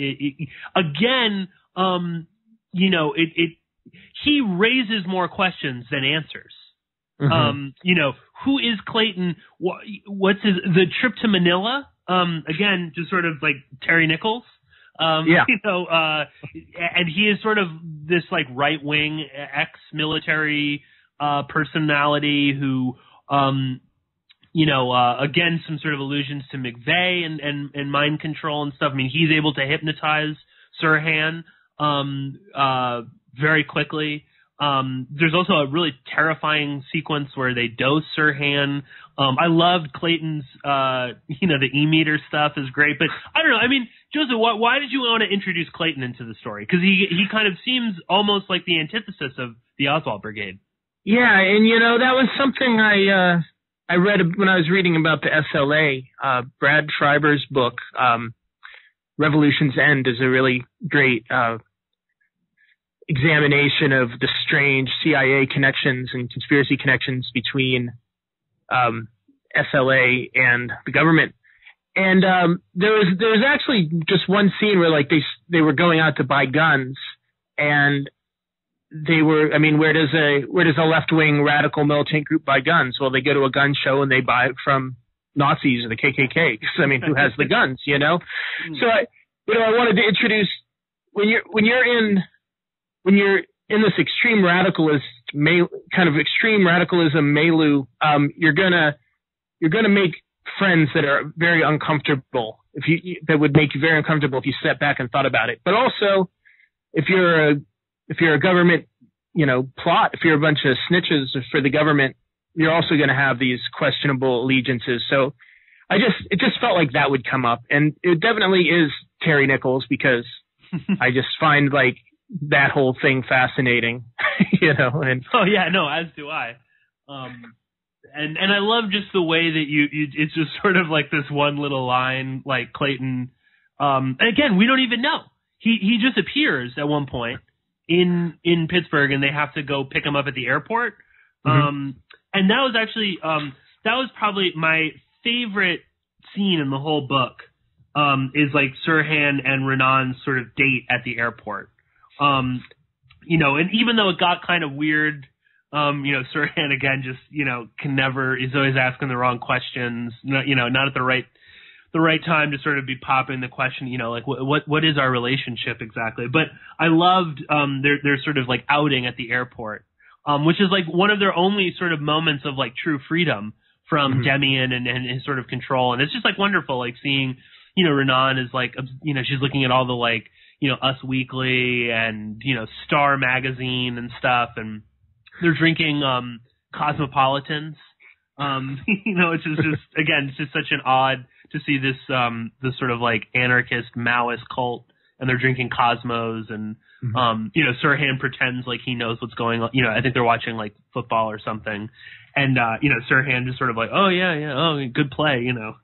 he raises more questions than answers. Who is Clayton? What's the trip to Manila? Again, just sort of like Terry Nichols. And he is sort of this like right wing ex-military personality who, again, some sort of allusions to McVeigh and mind control and stuff. I mean, he's able to hypnotize Sirhan very quickly. There's also a really terrifying sequence where they dose Sirhan. I loved Clayton's, the E-meter stuff is great, but I don't know. I mean, Joseph, why did you want to introduce Clayton into the story? Because he kind of seems almost like the antithesis of the Oswald Brigade. Yeah, and that was something I read when I was reading about the SLA. Brad Schreiber's book, Revolution's End, is a really great examination of the strange CIA connections and conspiracy connections between SLA and the government. And there was actually just one scene where like they were going out to buy guns, and they were, I mean, where does a left-wing radical militant group buy guns? Well, they go to a gun show and they buy it from Nazis or the KKK. I mean, who has the guns, So I wanted to introduce when you're in this extreme radicalism milieu, you're gonna make friends that are very uncomfortable. That would make you very uncomfortable if you step back and thought about it. But also, if you're a government, plot, if you're a bunch of snitches for the government, you're also going to have these questionable allegiances. So it just felt like that would come up, and it definitely is Terry Nichols, because I just find like that whole thing fascinating, and oh yeah, no, as do I. And I love just the way that it's just sort of like this one little line, like Clayton, and again, we don't even know. He just appears at one point in Pittsburgh, and they have to go pick him up at the airport. And that was actually, that was probably my favorite scene in the whole book, is like Sirhan and Renan's sort of date at the airport. And even though it got kind of weird, Sirhan again just, is always asking the wrong questions, not at the right time to sort of be popping the question, like what is our relationship exactly? But I loved their sort of like outing at the airport, which is like one of their only sort of moments of like true freedom from Demein and his sort of control. And it's just like wonderful, like seeing, Renan is like, she's looking at all the like, Us Weekly and, Star Magazine and stuff, and they're drinking Cosmopolitans. It's just again, it's just such an odd to see this sort of like anarchist Maoist cult and they're drinking Cosmos, and you know, Sirhan pretends like he knows what's going on. You know, I think they're watching like football or something, and you know, Sirhan just sort of like, oh yeah, oh good play, you know.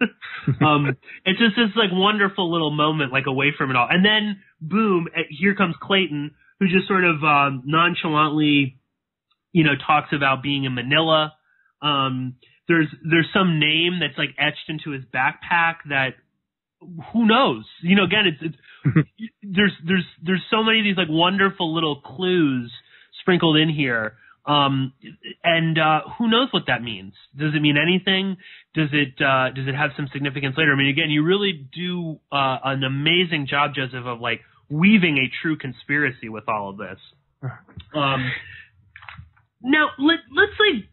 It's just this like wonderful little moment like away from it all, and then boom, here comes Clayton, who just sort of nonchalantly, you know, talks about being in Manila. There's some name that's like etched into his backpack that who knows? You know, again, it's there's so many of these like wonderful little clues sprinkled in here. And who knows what that means? Does it mean anything? Does it have some significance later? I mean, again, you really do an amazing job, Joseph, of like weaving a true conspiracy with all of this. Now let's like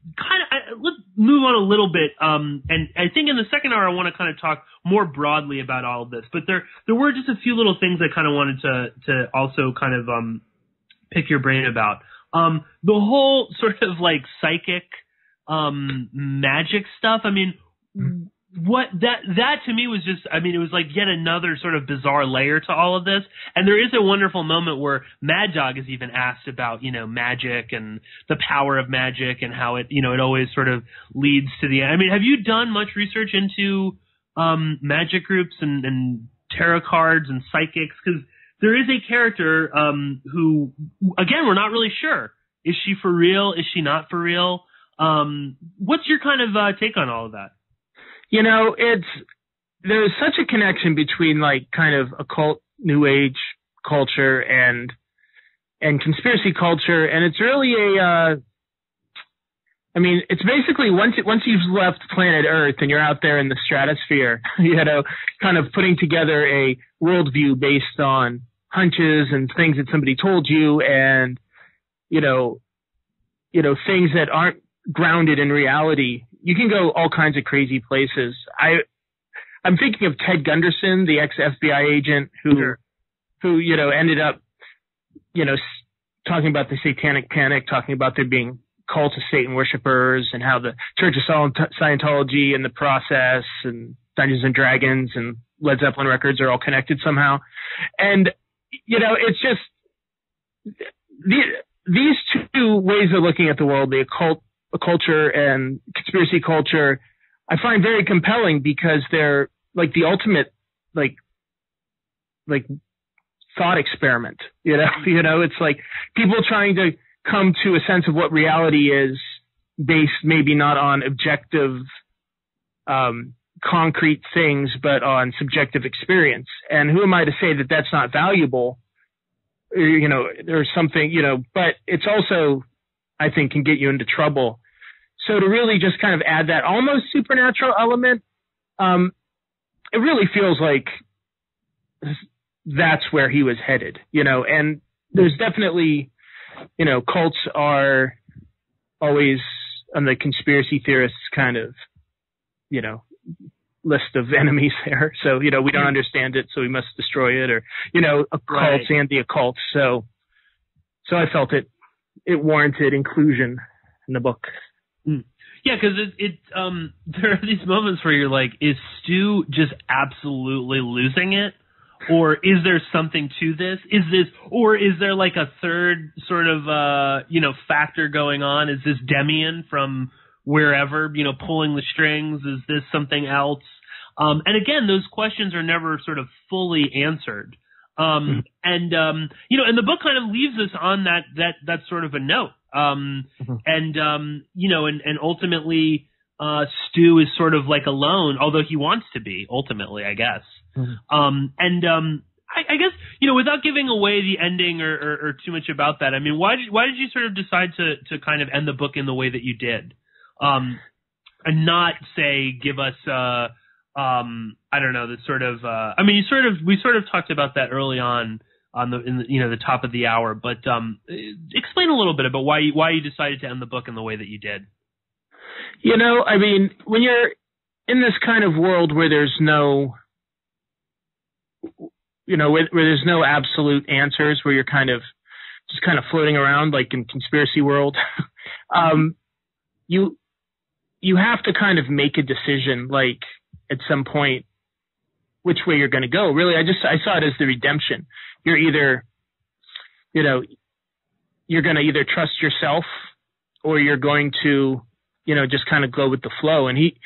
let's move on a little bit. And I think in the second hour I want to kind of talk more broadly about all of this. But there were just a few little things I kind of wanted to also kind of pick your brain about. The whole sort of like psychic magic stuff. I mean, what that to me was just, I mean, it was like yet another sort of bizarre layer to all of this. And there is a wonderful moment where Mad Dog is even asked about, you know, magic and the power of magic and how it, you know, it always sort of leads to the end. I mean, have you done much research into magic groups and tarot cards and psychics? Because there is a character who, again, we're not really sure. Is she for real? Is she not for real? What's your kind of take on all of that? You know, there's such a connection between like kind of occult New Age culture and conspiracy culture, and it's really I mean, it's basically once you've left planet Earth and you're out there in the stratosphere, you know, kind of putting together a worldview based on hunches and things that somebody told you, and you know things that aren't grounded in reality. You can go all kinds of crazy places. I'm thinking of Ted Gunderson, the ex-FBI agent who you know ended up, you know, talking about the Satanic Panic, talking about there being cults of Satan worshipers and how the Church of Scientology and the Process and Dungeons and Dragons and Led Zeppelin records are all connected somehow. And you know, it's just these two ways of looking at the world, the occult culture and conspiracy culture, I find very compelling because they're like the ultimate like thought experiment. You know, it's like people trying to come to a sense of what reality is based maybe not on objective concrete things, but on subjective experience. And who am I to say that that's not valuable? You know, there's something, you know, but it's also, I think, can get you into trouble. So to really just kind of add that almost supernatural element, it really feels like that's where he was headed, you know, and there's definitely, you know, cults are always on the conspiracy theorists kind of, you know, list of enemies there. So, you know, we don't understand it, so we must destroy it, or, you know, occults and the occult. So I felt it warranted inclusion in the book. Yeah, because there are these moments where you're like, is Stu just absolutely losing it? Or is there something to this? Or is there like a third sort of, you know, factor going on? Is this Demein from wherever, you know, pulling the strings? Is this something else? And again, those questions are never sort of fully answered. And, you know, and the book kind of leaves us on that sort of a note. And, you know, and ultimately, Stu is sort of like alone, although he wants to be ultimately, I guess. I guess, you know, without giving away the ending or too much about that, I mean, why did you sort of decide to kind of end the book in the way that you did? And not say, give us, I don't know, the sort of, I mean, we sort of talked about that early on you know, the top of the hour, but, explain a little bit about why you decided to end the book in the way that you did. You know, I mean, when you're in this kind of world where there's no, you know, where there's no absolute answers, where you're kind of just kind of floating around like in conspiracy world, you have to kind of make a decision, like at some point, which way you're going to go. Really, I saw it as the redemption. you're either, you know, you're going to either trust yourself or you're going to, you know, just kind of go with the flow. And he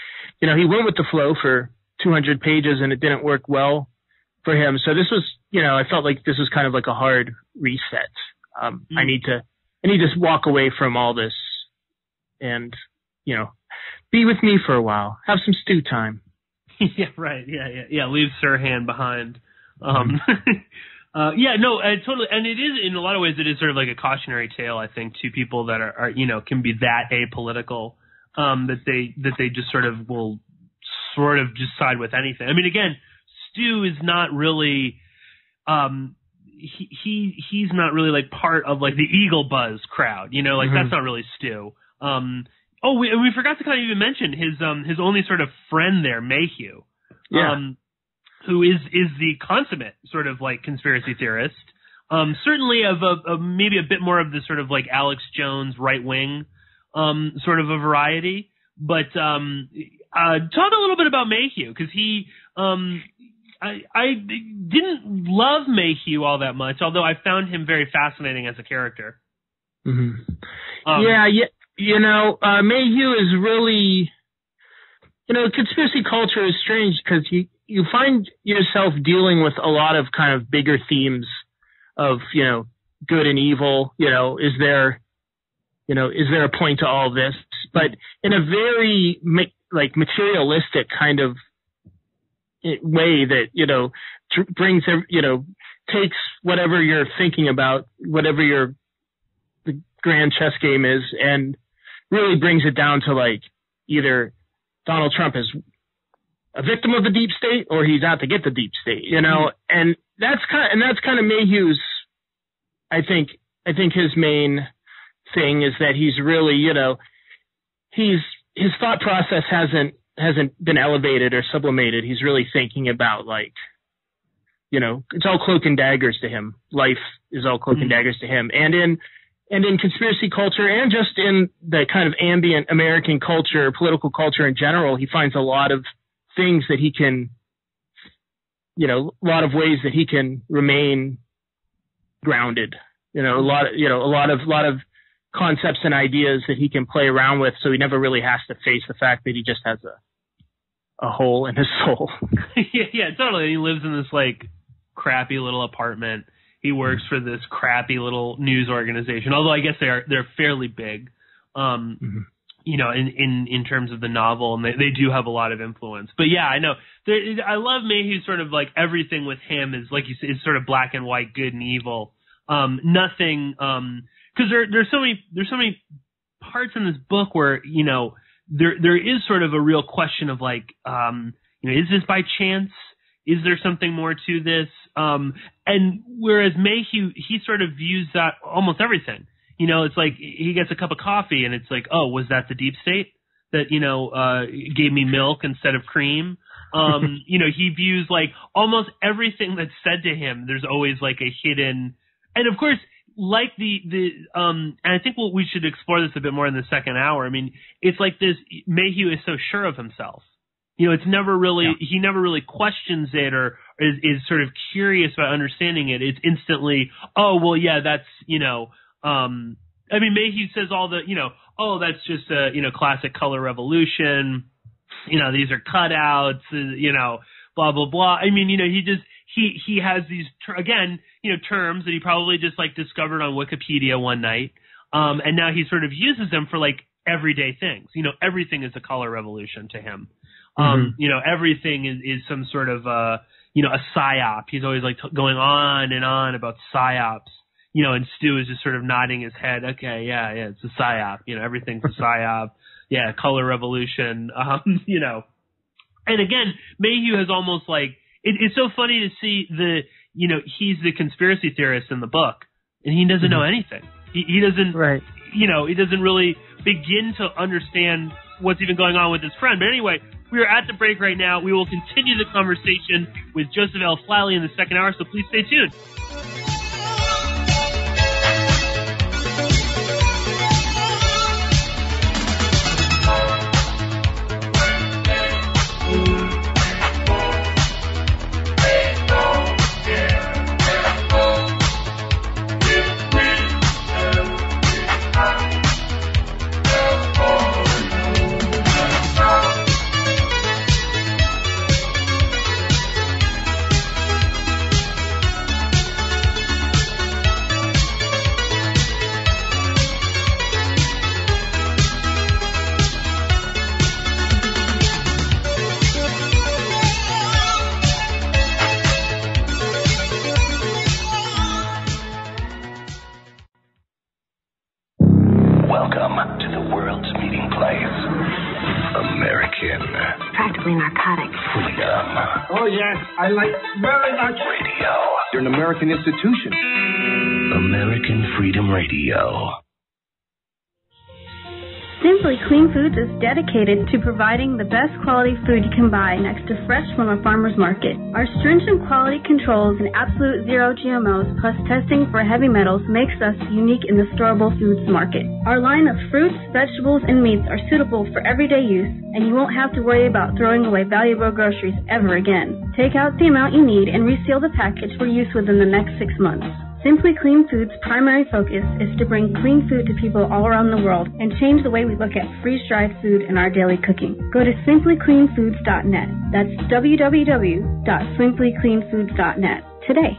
went with the flow for 200 pages and it didn't work well for him. So this was, you know, I felt like this was kind of like a hard reset. I need to walk away from all this and, you know, be with me for a while, have some stew time. Yeah, right. Yeah. Leave Sirhan behind. Totally. And it is, in a lot of ways, it is sort of like a cautionary tale, I think, to people that are you know, can be that apolitical, that they just sort of will sort of just side with anything. I mean, again, Stu is not really, he's not really like part of like the Eagle Buzz crowd, you know, like that's not really Stu. We forgot to kind of even mention his only sort of friend there, Mayhew, who is the consummate sort of like conspiracy theorist. Certainly of maybe a bit more of the sort of like Alex Jones right wing sort of a variety. But talk a little bit about Mayhew, because he I didn't love Mayhew all that much, although I found him very fascinating as a character. You know, Mayhew is really, you know, conspiracy culture is strange because you find yourself dealing with a lot of kind of bigger themes of, you know, good and evil. You know, is there a point to all this? But in a very like materialistic kind of way that, you know, brings, you know, takes whatever you're thinking about, whatever the grand chess game is, and really brings it down to like either Donald Trump is a victim of the deep state or he's out to get the deep state, you know, and that's kind of Mayhew's, I think his main thing is that he's really, you know, his thought process hasn't been elevated or sublimated. He's really thinking about, like, you know, it's all cloak and daggers to him. Life is all cloak and daggers to him. And in conspiracy culture and just in the kind of ambient American culture, political culture in general, he finds a lot of things that he can, you know, a lot of ways that he can remain grounded. You know, a lot of concepts and ideas that he can play around with, so he never really has to face the fact that he just has a hole in his soul. yeah, totally. He lives in this like crappy little apartment. He works for this crappy little news organization, although I guess they're fairly big, you know, in terms of the novel, and they do have a lot of influence. But yeah, I know. I love Mayhew's sort of like everything with him is, like you said, is sort of black and white, good and evil. Nothing, because there's so many parts in this book where, you know, there is sort of a real question of like, you know, is this by chance? Is there something more to this? And whereas Mayhew, he sort of views that almost everything. You know, it's like he gets a cup of coffee and it's like, oh, was that the deep state that, you know, gave me milk instead of cream? You know, he views like almost everything that's said to him. There's always like a hidden, and of course, like and I think we should explore this a bit more in the second hour. I mean, it's like this, Mayhew is so sure of himself. You know, it's never really, he never really questions it or is sort of curious about understanding it. It's instantly, oh, well, yeah, that's, you know, I mean, Mayhew says all the, you know, oh, that's just a, you know, classic color revolution. You know, these are cutouts, you know, blah, blah, blah. I mean, you know, he has these, again, you know, terms that he probably just like discovered on Wikipedia one night. And now he sort of uses them for like everyday things. You know, everything is a color revolution to him. You know, everything is some sort of, you know, a psyop. He's always like going on and on about psyops, you know, and Stu is just sort of nodding his head. Okay. Yeah. It's a psyop. You know, everything's a psyop. Yeah. Color revolution. You know, and again, Mayhew has almost like, it's so funny to see you know, he's the conspiracy theorist in the book and he doesn't know anything. He doesn't, you know, he doesn't really begin to understand what's even going on with his friend. But anyway, we are at the break right now. We will continue the conversation with Joseph L Flatley in the second hour, so please stay tuned. politically narcotic. Freedom. Oh, yes, I like very much. Radio. You're an American institution. American Freedom Radio. Simply Clean Foods is dedicated to providing the best quality food you can buy next to fresh from a farmer's market. Our stringent quality controls and absolute zero GMOs plus testing for heavy metals makes us unique in the storable foods market. Our line of fruits, vegetables, and meats are suitable for everyday use, and you won't have to worry about throwing away valuable groceries ever again. Take out the amount you need and reseal the package for use within the next 6 months. Simply Clean Foods' primary focus is to bring clean food to people all around the world and change the way we look at freeze-dried food in our daily cooking. Go to simplycleanfoods.net. That's www.simplycleanfoods.net today.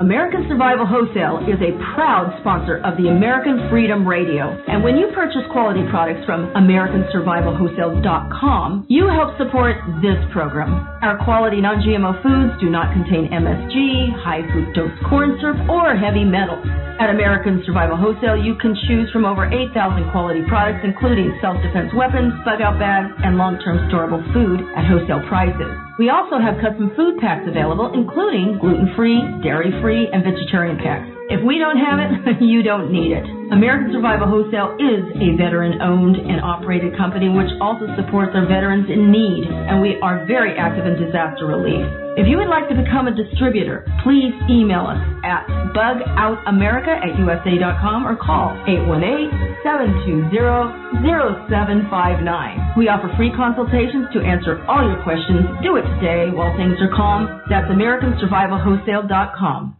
American Survival Wholesale is a proud sponsor of the American Freedom Radio. And when you purchase quality products from AmericanSurvivalWholesale.com, you help support this program. Our quality non-GMO foods do not contain MSG, high fructose corn syrup, or heavy metals. At American Survival Wholesale, you can choose from over 8,000 quality products, including self-defense weapons, bug-out bags, and long-term storable food at wholesale prices. We also have custom food packs available, including gluten-free, dairy-free, and vegetarian packs. If we don't have it, you don't need it. American Survival Wholesale is a veteran-owned and operated company which also supports our veterans in need, and we are very active in disaster relief. If you would like to become a distributor, please email us at bugoutamerica@usa.com or call 818-720-0759. We offer free consultations to answer all your questions. Do it today while things are calm. That's AmericanSurvivalWholesale.com.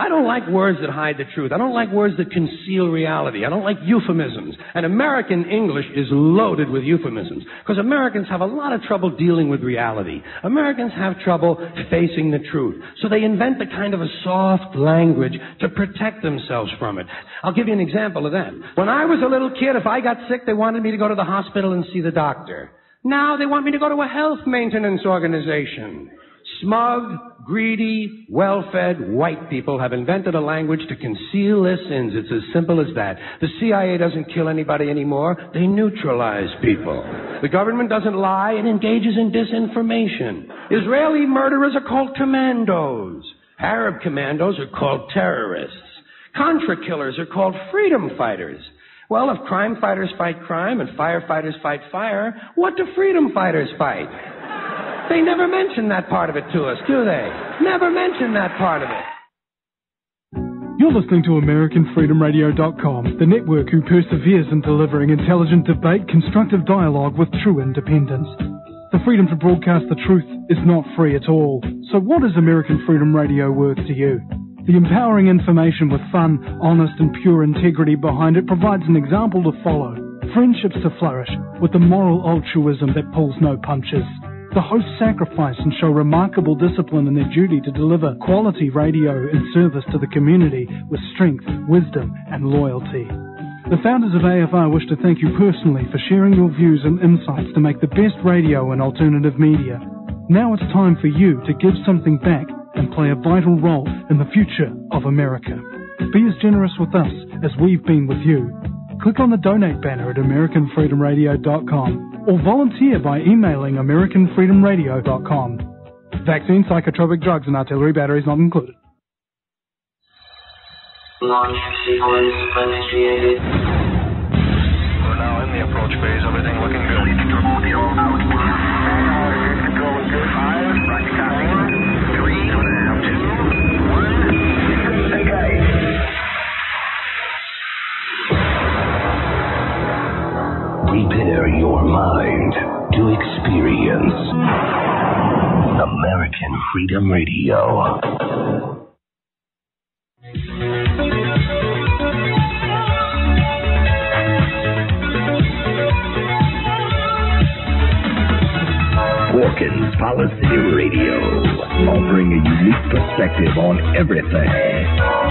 I don't like words that hide the truth. I don't like words that conceal reality. I don't like euphemisms. And American English is loaded with euphemisms because Americans have a lot of trouble dealing with reality. Americans have trouble facing the truth. So they invent a kind of a soft language to protect themselves from it. I'll give you an example of that. When I was a little kid, if I got sick, they wanted me to go to the hospital and see the doctor. Now they want me to go to a health maintenance organization. Smug, greedy, well-fed white people have invented a language to conceal their sins. It's as simple as that. The CIA doesn't kill anybody anymore. They neutralize people. The government doesn't lie. It engages in disinformation. Israeli murderers are called commandos. Arab commandos are called terrorists. Contra killers are called freedom fighters. Well, if crime fighters fight crime and firefighters fight fire, what do freedom fighters fight? They never mention that part of it to us, do they? Never mention that part of it. You're listening to AmericanFreedomRadio.com, the network who perseveres in delivering intelligent debate, constructive dialogue with true independence. The freedom to broadcast the truth is not free at all. So what is American Freedom Radio worth to you? The empowering information with fun, honest and pure integrity behind it provides an example to follow. Friendships to flourish with the moral altruism that pulls no punches. The hosts sacrifice and show remarkable discipline in their duty to deliver quality radio in service to the community with strength, wisdom, and loyalty. The founders of AFR wish to thank you personally for sharing your views and insights to make the best radio and alternative media. Now it's time for you to give something back and play a vital role in the future of America. Be as generous with us as we've been with you. Click on the donate banner at AmericanFreedomRadio.com. or volunteer by emailing AmericanFreedomRadio.com. Vaccine, psychotropic drugs, and artillery batteries not included. Launch sequence initiated. We're now in the approach phase. Everything looking good. Control out. Control is good. 5, rocket copy. 3, 2, 1. Okay. Prepare your mind to experience American Freedom Radio. Porkins Policy Radio, offering a unique perspective on everything: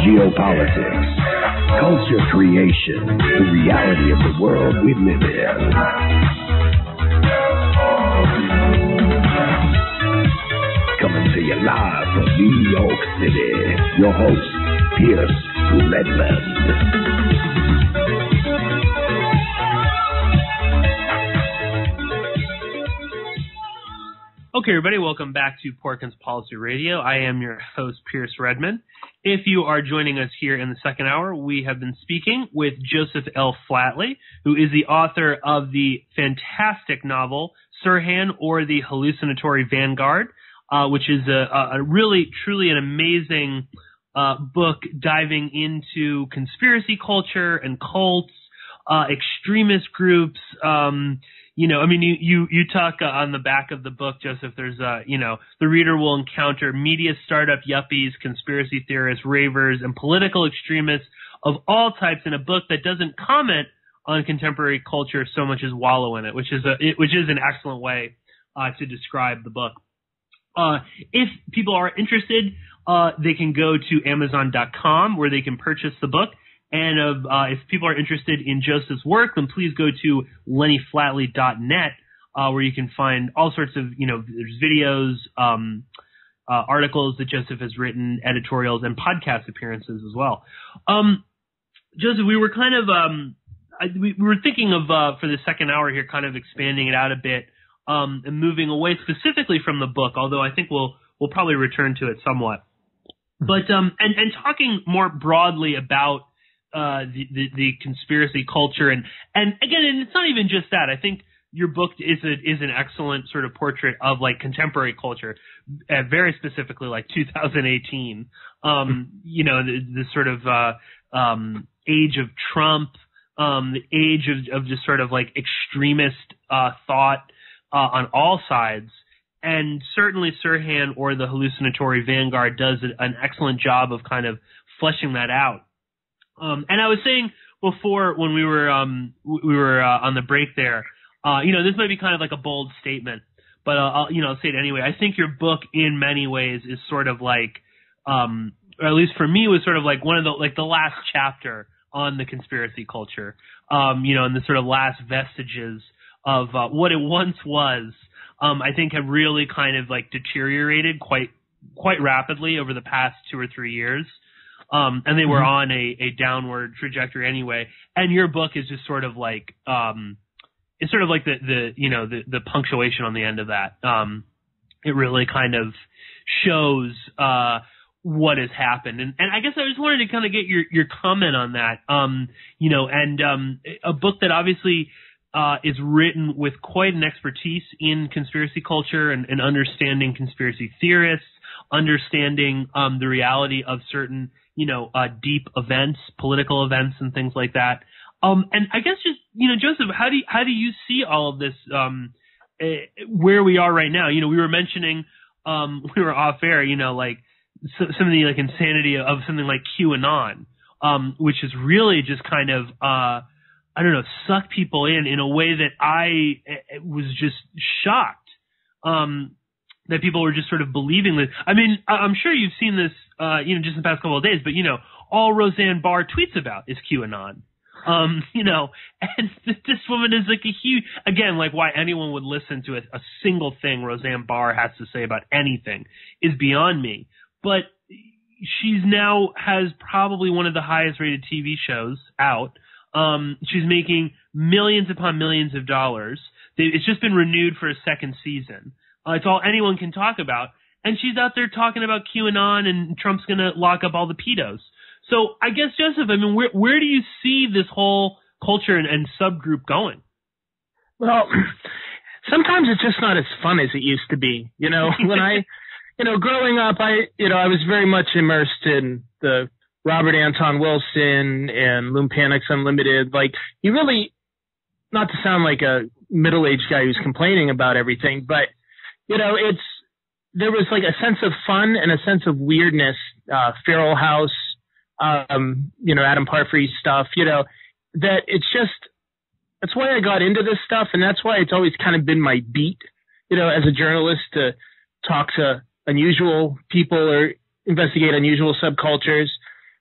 geopolitics, culture creation, the reality of the world we live in. Coming to you live from New York City, your host, Pierce Redmond. Okay, everybody, welcome back to Porkins Policy Radio. I am your host, Pierce Redmond. If you are joining us here in the second hour, we have been speaking with Joseph L Flatley, who is the author of the fantastic novel Sirhan, or the Hallucinatory Vanguard, which is a really, truly an amazing book diving into conspiracy culture and cults, extremist groups. You talk on the back of the book, Joseph, there's, the reader will encounter media startup yuppies, conspiracy theorists, ravers, and political extremists of all types in a book that doesn't comment on contemporary culture so much as wallow in it, which is an excellent way to describe the book. If people are interested, they can go to Amazon.com where they can purchase the book. And if people are interested in Joseph's work, then please go to lennyflatley.net, where you can find all sorts of, there's videos, articles that Joseph has written, editorials, and podcast appearances as well. Joseph, we were kind of, we were thinking of, for the second hour here, kind of expanding it out a bit, and moving away specifically from the book, although I think we'll probably return to it somewhat. But, and talking more broadly about, the conspiracy culture and again, and it's not even just that. I think your book is an excellent sort of portrait of like contemporary culture, very specifically like 2018. The sort of age of Trump, the age of just sort of like extremist thought on all sides. And certainly Sirhan, or the Hallucinatory Vanguard, does an excellent job of kind of fleshing that out. And I was saying before when we were on the break there, this might be kind of like a bold statement, but I'll say it anyway. I think your book in many ways is sort of like, or at least for me, was sort of like one of the last chapter on the conspiracy culture, and the sort of last vestiges of what it once was. I think have really kind of like deteriorated quite rapidly over the past 2 or 3 years. And they were on a downward trajectory anyway. And your book is just sort of like, it's sort of like the punctuation on the end of that. It really kind of shows, what has happened. And I guess I just wanted to kind of get your comment on that. A book that obviously, is written with quite an expertise in conspiracy culture and understanding conspiracy theorists, understanding, the reality of certain, deep events, political events and things like that. And I guess just, Joseph, how do you see all of this, where we are right now? We were mentioning, we were off air, like some of the like insanity of something like QAnon, which is really just kind of, suck people in a way that I was just shocked, that people were just sort of believing this. I mean, I'm sure you've seen this, just in the past couple of days, but, all Roseanne Barr tweets about is QAnon. And this woman is like a huge, again, like why anyone would listen to a single thing Roseanne Barr has to say about anything is beyond me. But she's now has probably one of the highest rated TV shows out. She's making millions upon millions of dollars. It's just been renewed for a second season. It's all anyone can talk about. And she's out there talking about QAnon and Trump's going to lock up all the pedos. So I guess, Joseph, I mean, where do you see this whole culture and subgroup going? Well, sometimes it's just not as fun as it used to be. When I, growing up, I was very much immersed in the Robert Anton Wilson and Loom Panics Unlimited. Like, you really, not to sound like a middle-aged guy who's complaining about everything, but, there was like a sense of fun and a sense of weirdness, Feral House, Adam Parfrey's stuff, that it's just, that's why I got into this stuff. And that's why it's always kind of been my beat, as a journalist, to talk to unusual people or investigate unusual subcultures.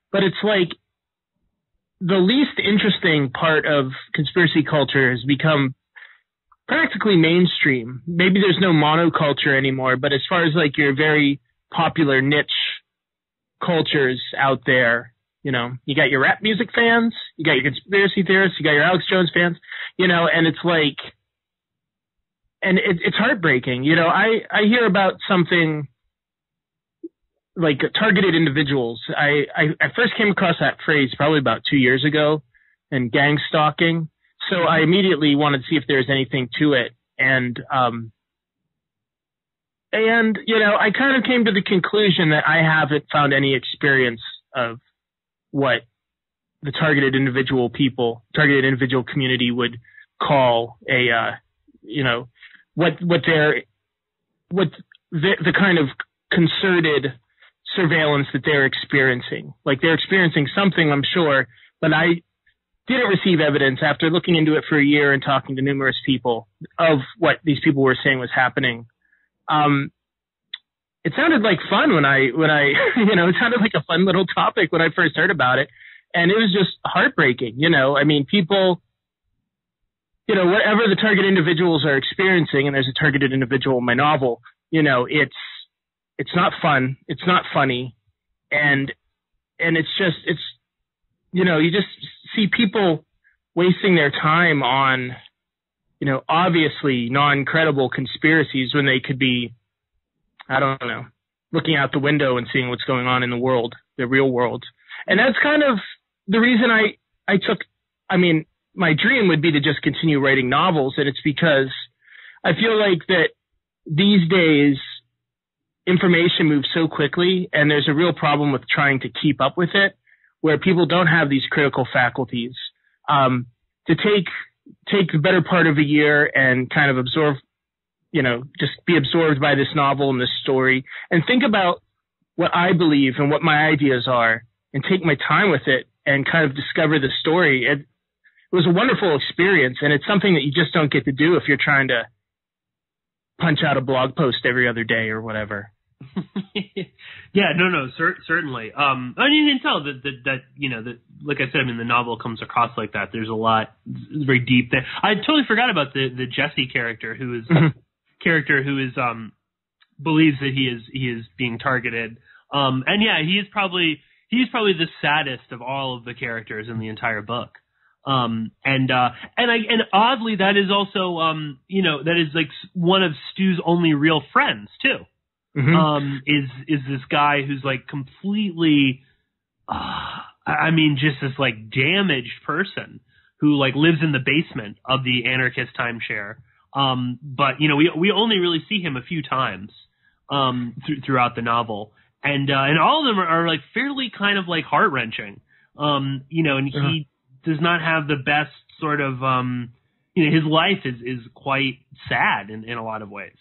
But it's like the least interesting part of conspiracy culture has become practically mainstream. Maybe there's no monoculture anymore, but as far as like your very popular niche cultures out there, you got your rap music fans, you got your conspiracy theorists, you got your Alex Jones fans, and it's like and it's heartbreaking. You know, I hear about something like targeted individuals. I first came across that phrase probably about 2 years ago, and gang stalking. So I immediately wanted to see if there's anything to it. And you know, I kind of came to the conclusion that I haven't found any experience of what the targeted individual community would call a, you know, what the kind of concerted surveillance that they're experiencing. Like, they're experiencing something, I'm sure, but I didn't receive evidence after looking into it for a year and talking to numerous people of what these people were saying was happening. It sounded like fun when I, you know, it sounded like a fun little topic when I first heard about it. And it was just heartbreaking, you know. I mean, people, you know, whatever the target individuals are experiencing, and there's a targeted individual in my novel, you know, it's not fun. It's not funny. And it's just, you know, you just see people wasting their time on, you know, obviously non-credible conspiracies when they could be, I don't know, looking out the window and seeing what's going on in the world, the real world. And that's kind of the reason I mean, my dream would be to just continue writing novels. And it's because I feel like that these days information moves so quickly, and there's a real problem with trying to keep up with it, where people don't have these critical faculties to take the better part of a year and kind of absorb, you know, just be absorbed by this novel and this story and think about what I believe and what my ideas are and take my time with it and kind of discover the story. It was a wonderful experience, and it's something that you just don't get to do if you're trying to punch out a blog post every other day or whatever. Yeah, no, certainly. And you can tell that you know, that, like I said, I mean, the novel comes across like that. There's a lot, it's very deep there. I totally forgot about the Jesse character, who is believes that he is being targeted. And yeah, he's probably the saddest of all of the characters in the entire book. And oddly, that is also, you know, that is like one of Stu's only real friends too. Mm-hmm. Is this guy who's like completely, I mean, just this like damaged person who like lives in the basement of the anarchist timeshare. But you know, we only really see him a few times, throughout the novel. And all of them are like fairly kind of like heart wrenching. You know, and he does not have the best sort of, you know, his life is quite sad in a lot of ways.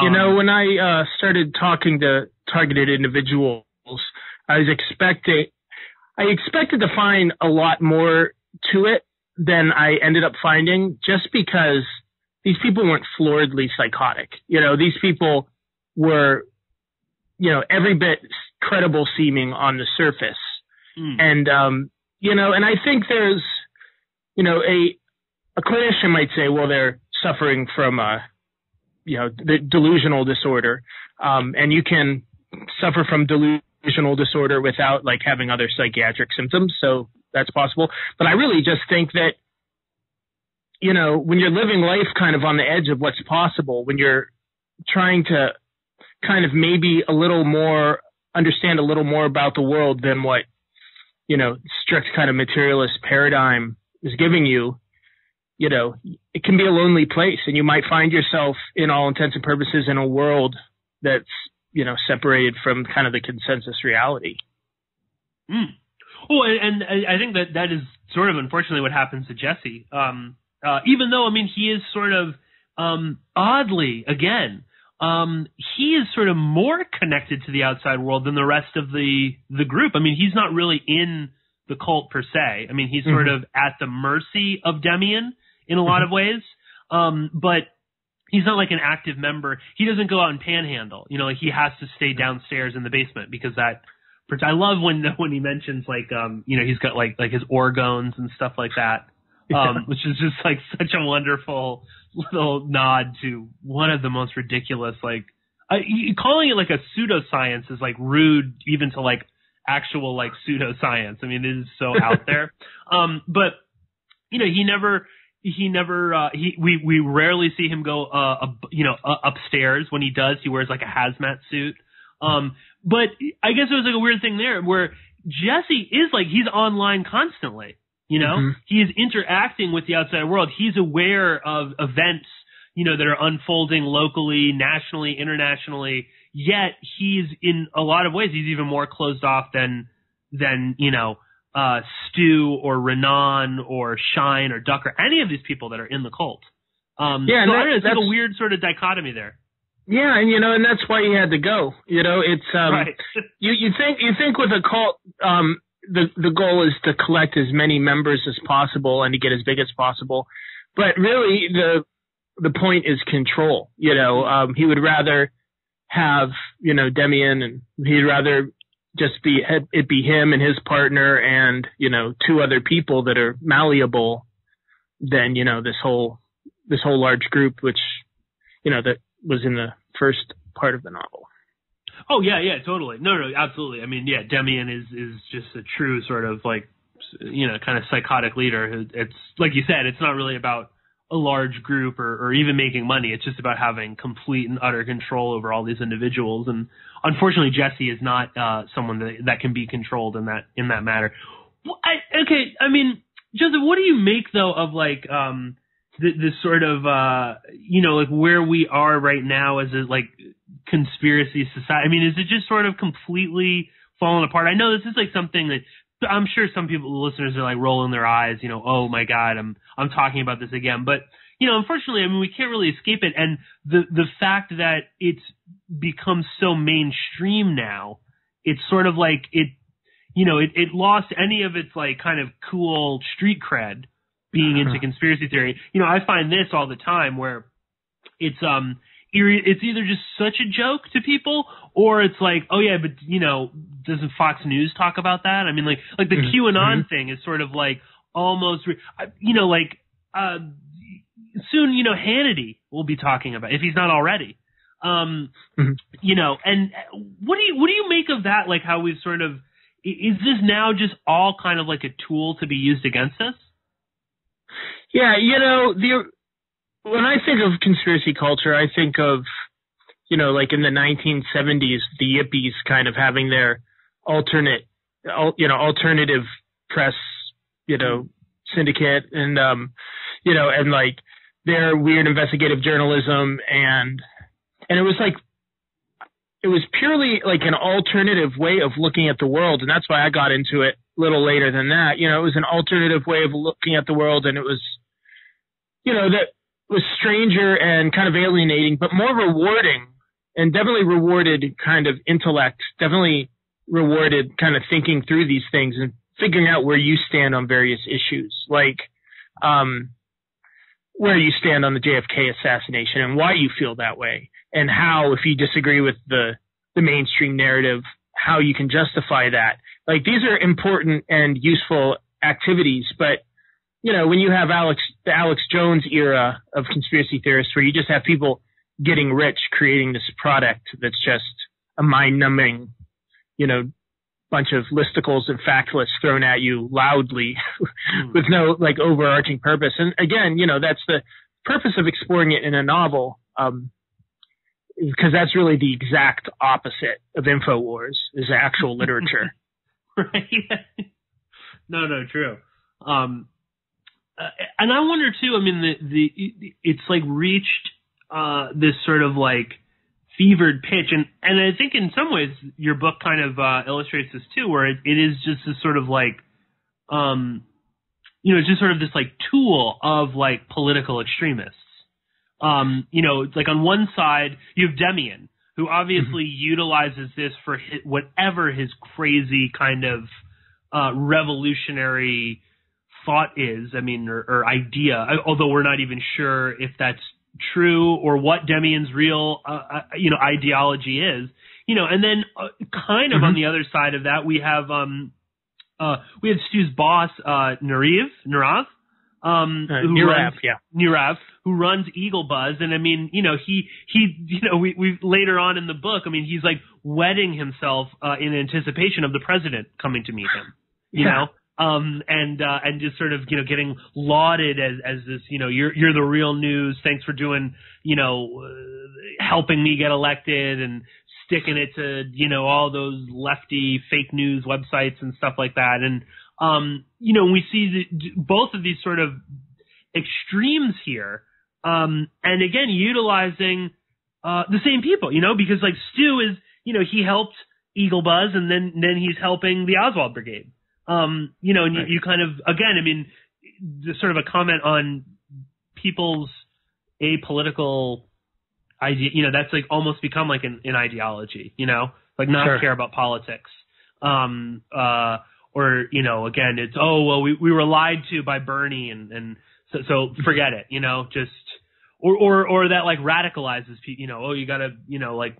You know, when I started talking to targeted individuals, I expected to find a lot more to it than I ended up finding, just because these people weren't floridly psychotic. You know, these people were, you know, every bit credible seeming on the surface. And, you know, and I think there's, you know, a clinician might say, well, they're suffering from, you know, the delusional disorder. And you can suffer from delusional disorder without like having other psychiatric symptoms. So that's possible. But I really just think that, you know, when you're living life kind of on the edge of what's possible, when you're trying to kind of maybe understand a little more about the world than what, you know, strict kind of materialist paradigm is giving you, you know, it can be a lonely place, and you might find yourself, in all intents and purposes, in a world that's, you know, separated from kind of the consensus reality. Oh, and I think that is sort of unfortunately what happens to Jesse. Even though, I mean, he is sort of, oddly, again, he is sort of more connected to the outside world than the rest of the group. I mean, he's not really in the cult per se. I mean, he's sort of at the mercy of Demein in a lot of ways. But he's not like an active member. He doesn't go out and panhandle. You know, like he has to stay downstairs in the basement because that. I love when he mentions like you know, he's got like his orgons and stuff like that. Which is just like such a wonderful little nod to one of the most ridiculous, like calling it like a pseudoscience is like rude even to like actual like pseudoscience. I mean, it is so out there. But you know, he never he never we rarely see him go upstairs. When he does, he wears like a hazmat suit. But I guess it was like a weird thing there where Jesse is like, he's online constantly, you know, he is interacting with the outside world. He's aware of events, you know, that are unfolding locally, nationally, internationally, yet he's in a lot of ways, he's even more closed off than, you know, Stu or Renan or Shine or Duck or any of these people that are in the cult. Yeah, so and it's like a weird sort of dichotomy there. Yeah, and you know, and that's why he had to go. You know, it's right. you think with a cult, the goal is to collect as many members as possible and to get as big as possible, but really the point is control. You know, he would rather have, you know, Demein, and he'd rather just be him and his partner and, you know, 2 other people that are malleable than, you know, this whole large group, which, you know, that was in the first part of the novel. Oh yeah, totally. No, absolutely. I mean, yeah, Demein is just a true sort of like, you know, kind of psychotic leader. It's like you said, it's not really about a large group or even making money. It's just about having complete and utter control over all these individuals. And unfortunately, Jesse is not someone that can be controlled in that matter. Well, I mean, Joseph, what do you make though of like this sort of you know, like where we are right now as a like conspiracy society? I mean, is it just sort of completely falling apart? I know this is like something that I'm sure some people, listeners, are like rolling their eyes, you know, oh my God, I'm talking about this again. But, you know, unfortunately, I mean, we can't really escape it. And the fact that it's become so mainstream now, it's sort of like it lost any of its like kind of cool street cred being into conspiracy theory. You know, I find this all the time where it's either just such a joke to people, or it's like, oh yeah, but you know, doesn't Fox News talk about that? I mean, like the QAnon thing is sort of like almost, you know, like soon, you know, Hannity will be talking about, if he's not already. You know, and what do you make of that? Like how we've sort of, is this now just all kind of like a tool to be used against us? Yeah, you know, when I think of conspiracy culture, I think of, you know, like in the 1970s, the Yippies kind of having their alternative press, you know, syndicate, and you know, and like their weird investigative journalism, and it was like, it was purely like an alternative way of looking at the world, and that's why I got into it a little later than that. You know, it was an alternative way of looking at the world, and it was, you know, that was stranger and kind of alienating, but more rewarding, and definitely rewarded kind of intellect, definitely rewarded kind of thinking through these things and figuring out where you stand on various issues, like where you stand on the JFK assassination and why you feel that way, and how, if you disagree with the mainstream narrative, how you can justify that. Like, these are important and useful activities, but you know, when you have the Alex Jones era of conspiracy theorists, where you just have people getting rich, creating this product that's just a mind-numbing, you know, bunch of listicles and fact lists thrown at you loudly with no like overarching purpose. And again, you know, that's the purpose of exploring it in a novel, because that's really the exact opposite of InfoWars, is actual literature. Right. No, true. And I wonder too, I mean, it's like reached this sort of like fevered pitch, and I think in some ways your book kind of illustrates this too, where it is just this sort of like, you know, it's just sort of this like tool of like political extremists. You know, it's like on one side you have Demein, who obviously utilizes this for whatever his crazy kind of revolutionary thought is, I mean, or idea, although we're not even sure if that's true or what Demein's real, you know, ideology is, you know. And then kind of on the other side of that, we have Stu's boss, Nirav, who runs Eagle Buzz. And I mean, you know, he, you know, we later on in the book, I mean, he's like wetting himself in anticipation of the president coming to meet him, you know? and just sort of, getting lauded as this, you're the real news. Thanks for doing, helping me get elected and sticking it to, all those lefty fake news websites and stuff like that. And, we see both of these sort of extremes here. And again, utilizing, the same people, because like Stu is, he helped Eagle Buzz and then he's helping the Oswald Brigade. And you kind of, again, I mean, just sort of a comment on people's apolitical idea, that's like almost become like an ideology, like not care about politics. Or, again, it's, we were lied to by Bernie and so forget it, just, or that like radicalizes people, you gotta, like,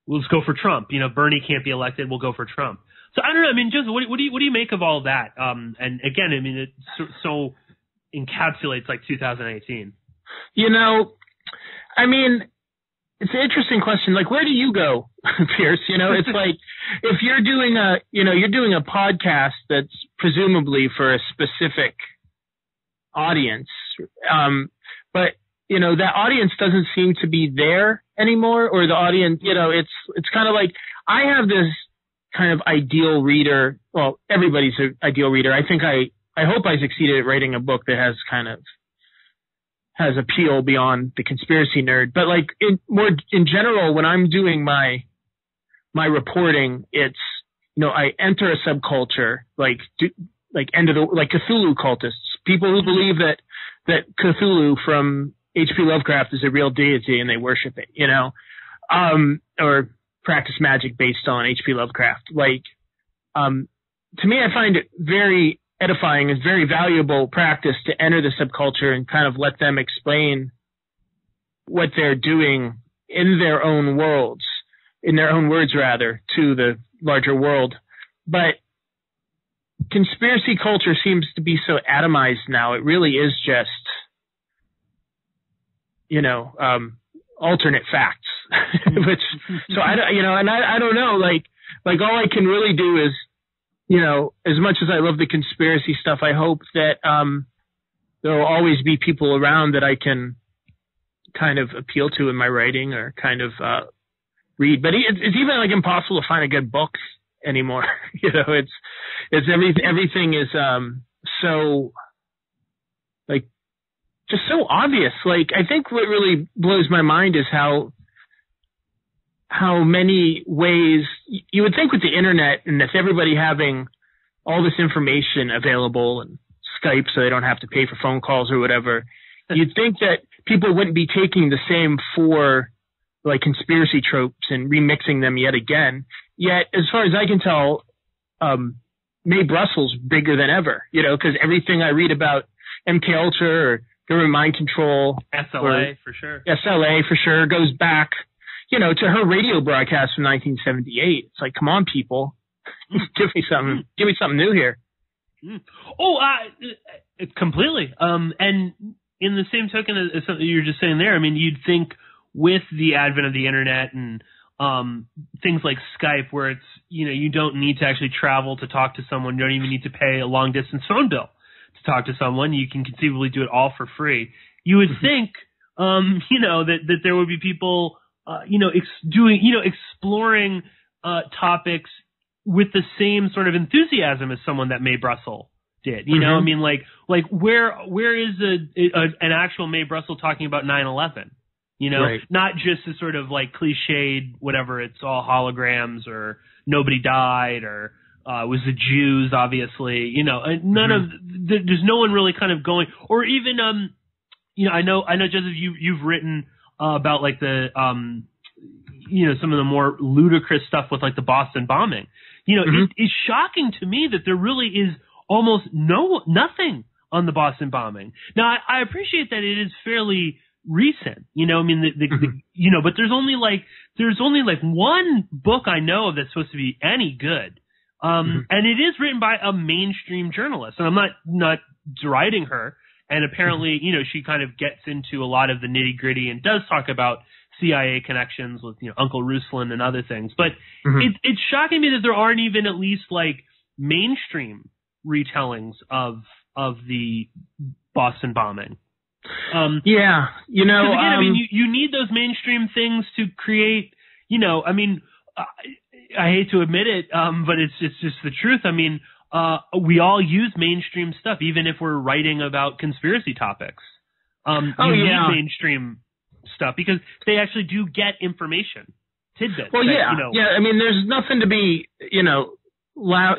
let's go for Trump, Bernie can't be elected, we'll go for Trump. So I don't know. I mean, Joseph, what do you make of all of that? And again, I mean, it so encapsulates like 2018. I mean, it's an interesting question. Like, where do you go, Pierce? It's like if you're doing a podcast that's presumably for a specific audience, but that audience doesn't seem to be there anymore, or the audience, it's kind of like I have this kind of ideal reader. Well, everybody's an ideal reader. I think I hope I succeeded at writing a book that has appeal beyond the conspiracy nerd. But like in general, when I'm doing my reporting, it's, I enter a subculture like Cthulhu cultists, people who believe that Cthulhu from H.P. Lovecraft is a real deity and they worship it, or practice magic based on H.P. Lovecraft. Like, to me, I find it very edifying and very valuable practice to enter the subculture and kind of let them explain what they're doing in their own words rather, to the larger world. But conspiracy culture seems to be so atomized now. It really is just, alternate facts. I don't know, like all I can really do is, as much as I love the conspiracy stuff, I hope that there will always be people around that I can kind of appeal to in my writing or kind of read. But it's even like impossible to find a good book anymore. It's everything is so like just so obvious. Like, I think what really blows my mind is how many ways you would think with the internet and with everybody having all this information available and Skype so they don't have to pay for phone calls or whatever, you'd think that people wouldn't be taking the same four like conspiracy tropes and remixing them yet again. Yet, as far as I can tell, Mae Brussels bigger than ever, because everything I read about MK Ultra or government mind control, SLA for sure goes back, to her radio broadcast from 1978. It's like, come on, people, give me something new here. Completely. And in the same token as something you were just saying there, I mean, you'd think with the advent of the internet and things like Skype, where it's, you don't need to actually travel to talk to someone. You don't even need to pay a long distance phone bill to talk to someone. You can conceivably do it all for free. You would think, that there would be people, exploring topics with the same sort of enthusiasm as someone that Mae Brussels did. I mean, like where is an actual Mae Brussels talking about 9/11? Right. Not just a sort of like cliched, whatever, it's all holograms or nobody died or it was the Jews, obviously, none of, there's no one really kind of going, or even, I know, Joseph, you've written about like the, some of the more ludicrous stuff with like the Boston bombing. It's shocking to me that there really is almost nothing on the Boston bombing. Now, I appreciate that it is fairly recent, but there's only like one book I know of that's supposed to be any good. And it is written by a mainstream journalist, and I'm not deriding her. And apparently, she kind of gets into a lot of the nitty gritty and does talk about CIA connections with, Uncle Ruslan and other things. But it's shocking me that there aren't even at least like mainstream retellings of the Boston bombing. Yeah, you know, again, I mean, you need those mainstream things to create. You know, I mean, I hate to admit it, but it's just the truth. I mean, we all use mainstream stuff, even if we're writing about conspiracy topics. You need mainstream stuff because they actually do get information, tidbits. Well, I mean, there's nothing to be, loud,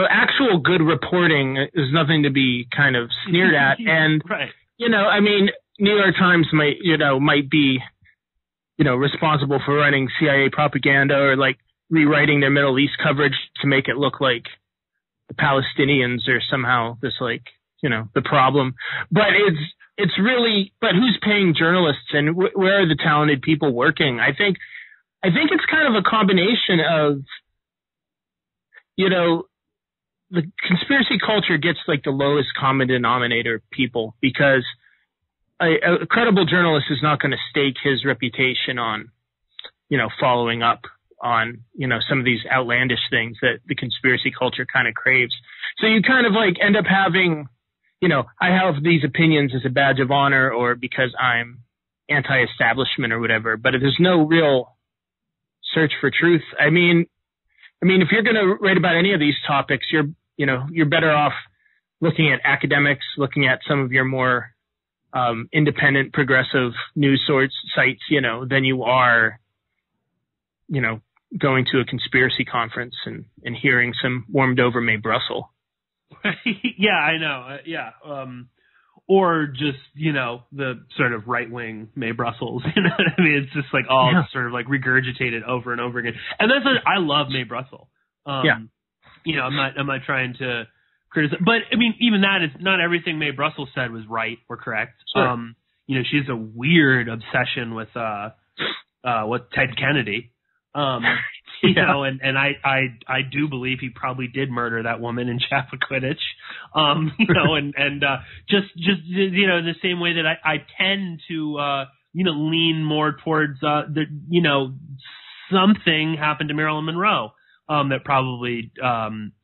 actual good reporting is nothing to be kind of sneered at, and right. I mean, New York Times might be, responsible for running CIA propaganda or like rewriting their Middle East coverage to make it look like the Palestinians are somehow this the problem. But it's really, but who's paying journalists and where are the talented people working? I think it's kind of a combination of, the conspiracy culture gets like the lowest common denominator people because a credible journalist is not going to stake his reputation on, following up on, some of these outlandish things that the conspiracy culture kind of craves. So you kind of like end up having, I have these opinions as a badge of honor or because I'm anti-establishment or whatever, but there's no real search for truth. I mean, if you're going to write about any of these topics, you're better off looking at academics, looking at some of your more independent, progressive news sites, than you are, going to a conspiracy conference and hearing some warmed over May Brussels. Yeah, I know. Or just, the sort of right-wing May Brussels. You know what I mean? It's just like all sort of like regurgitated over and over again. And that's I love May Brussels. I'm not trying to criticize, but I mean, even that is not everything May Brussels said was right or correct. Sure. She has a weird obsession with Ted Kennedy. And I do believe he probably did murder that woman in Chappaquiddick. Just in the same way that I tend to, lean more towards, something happened to Marilyn Monroe. That probably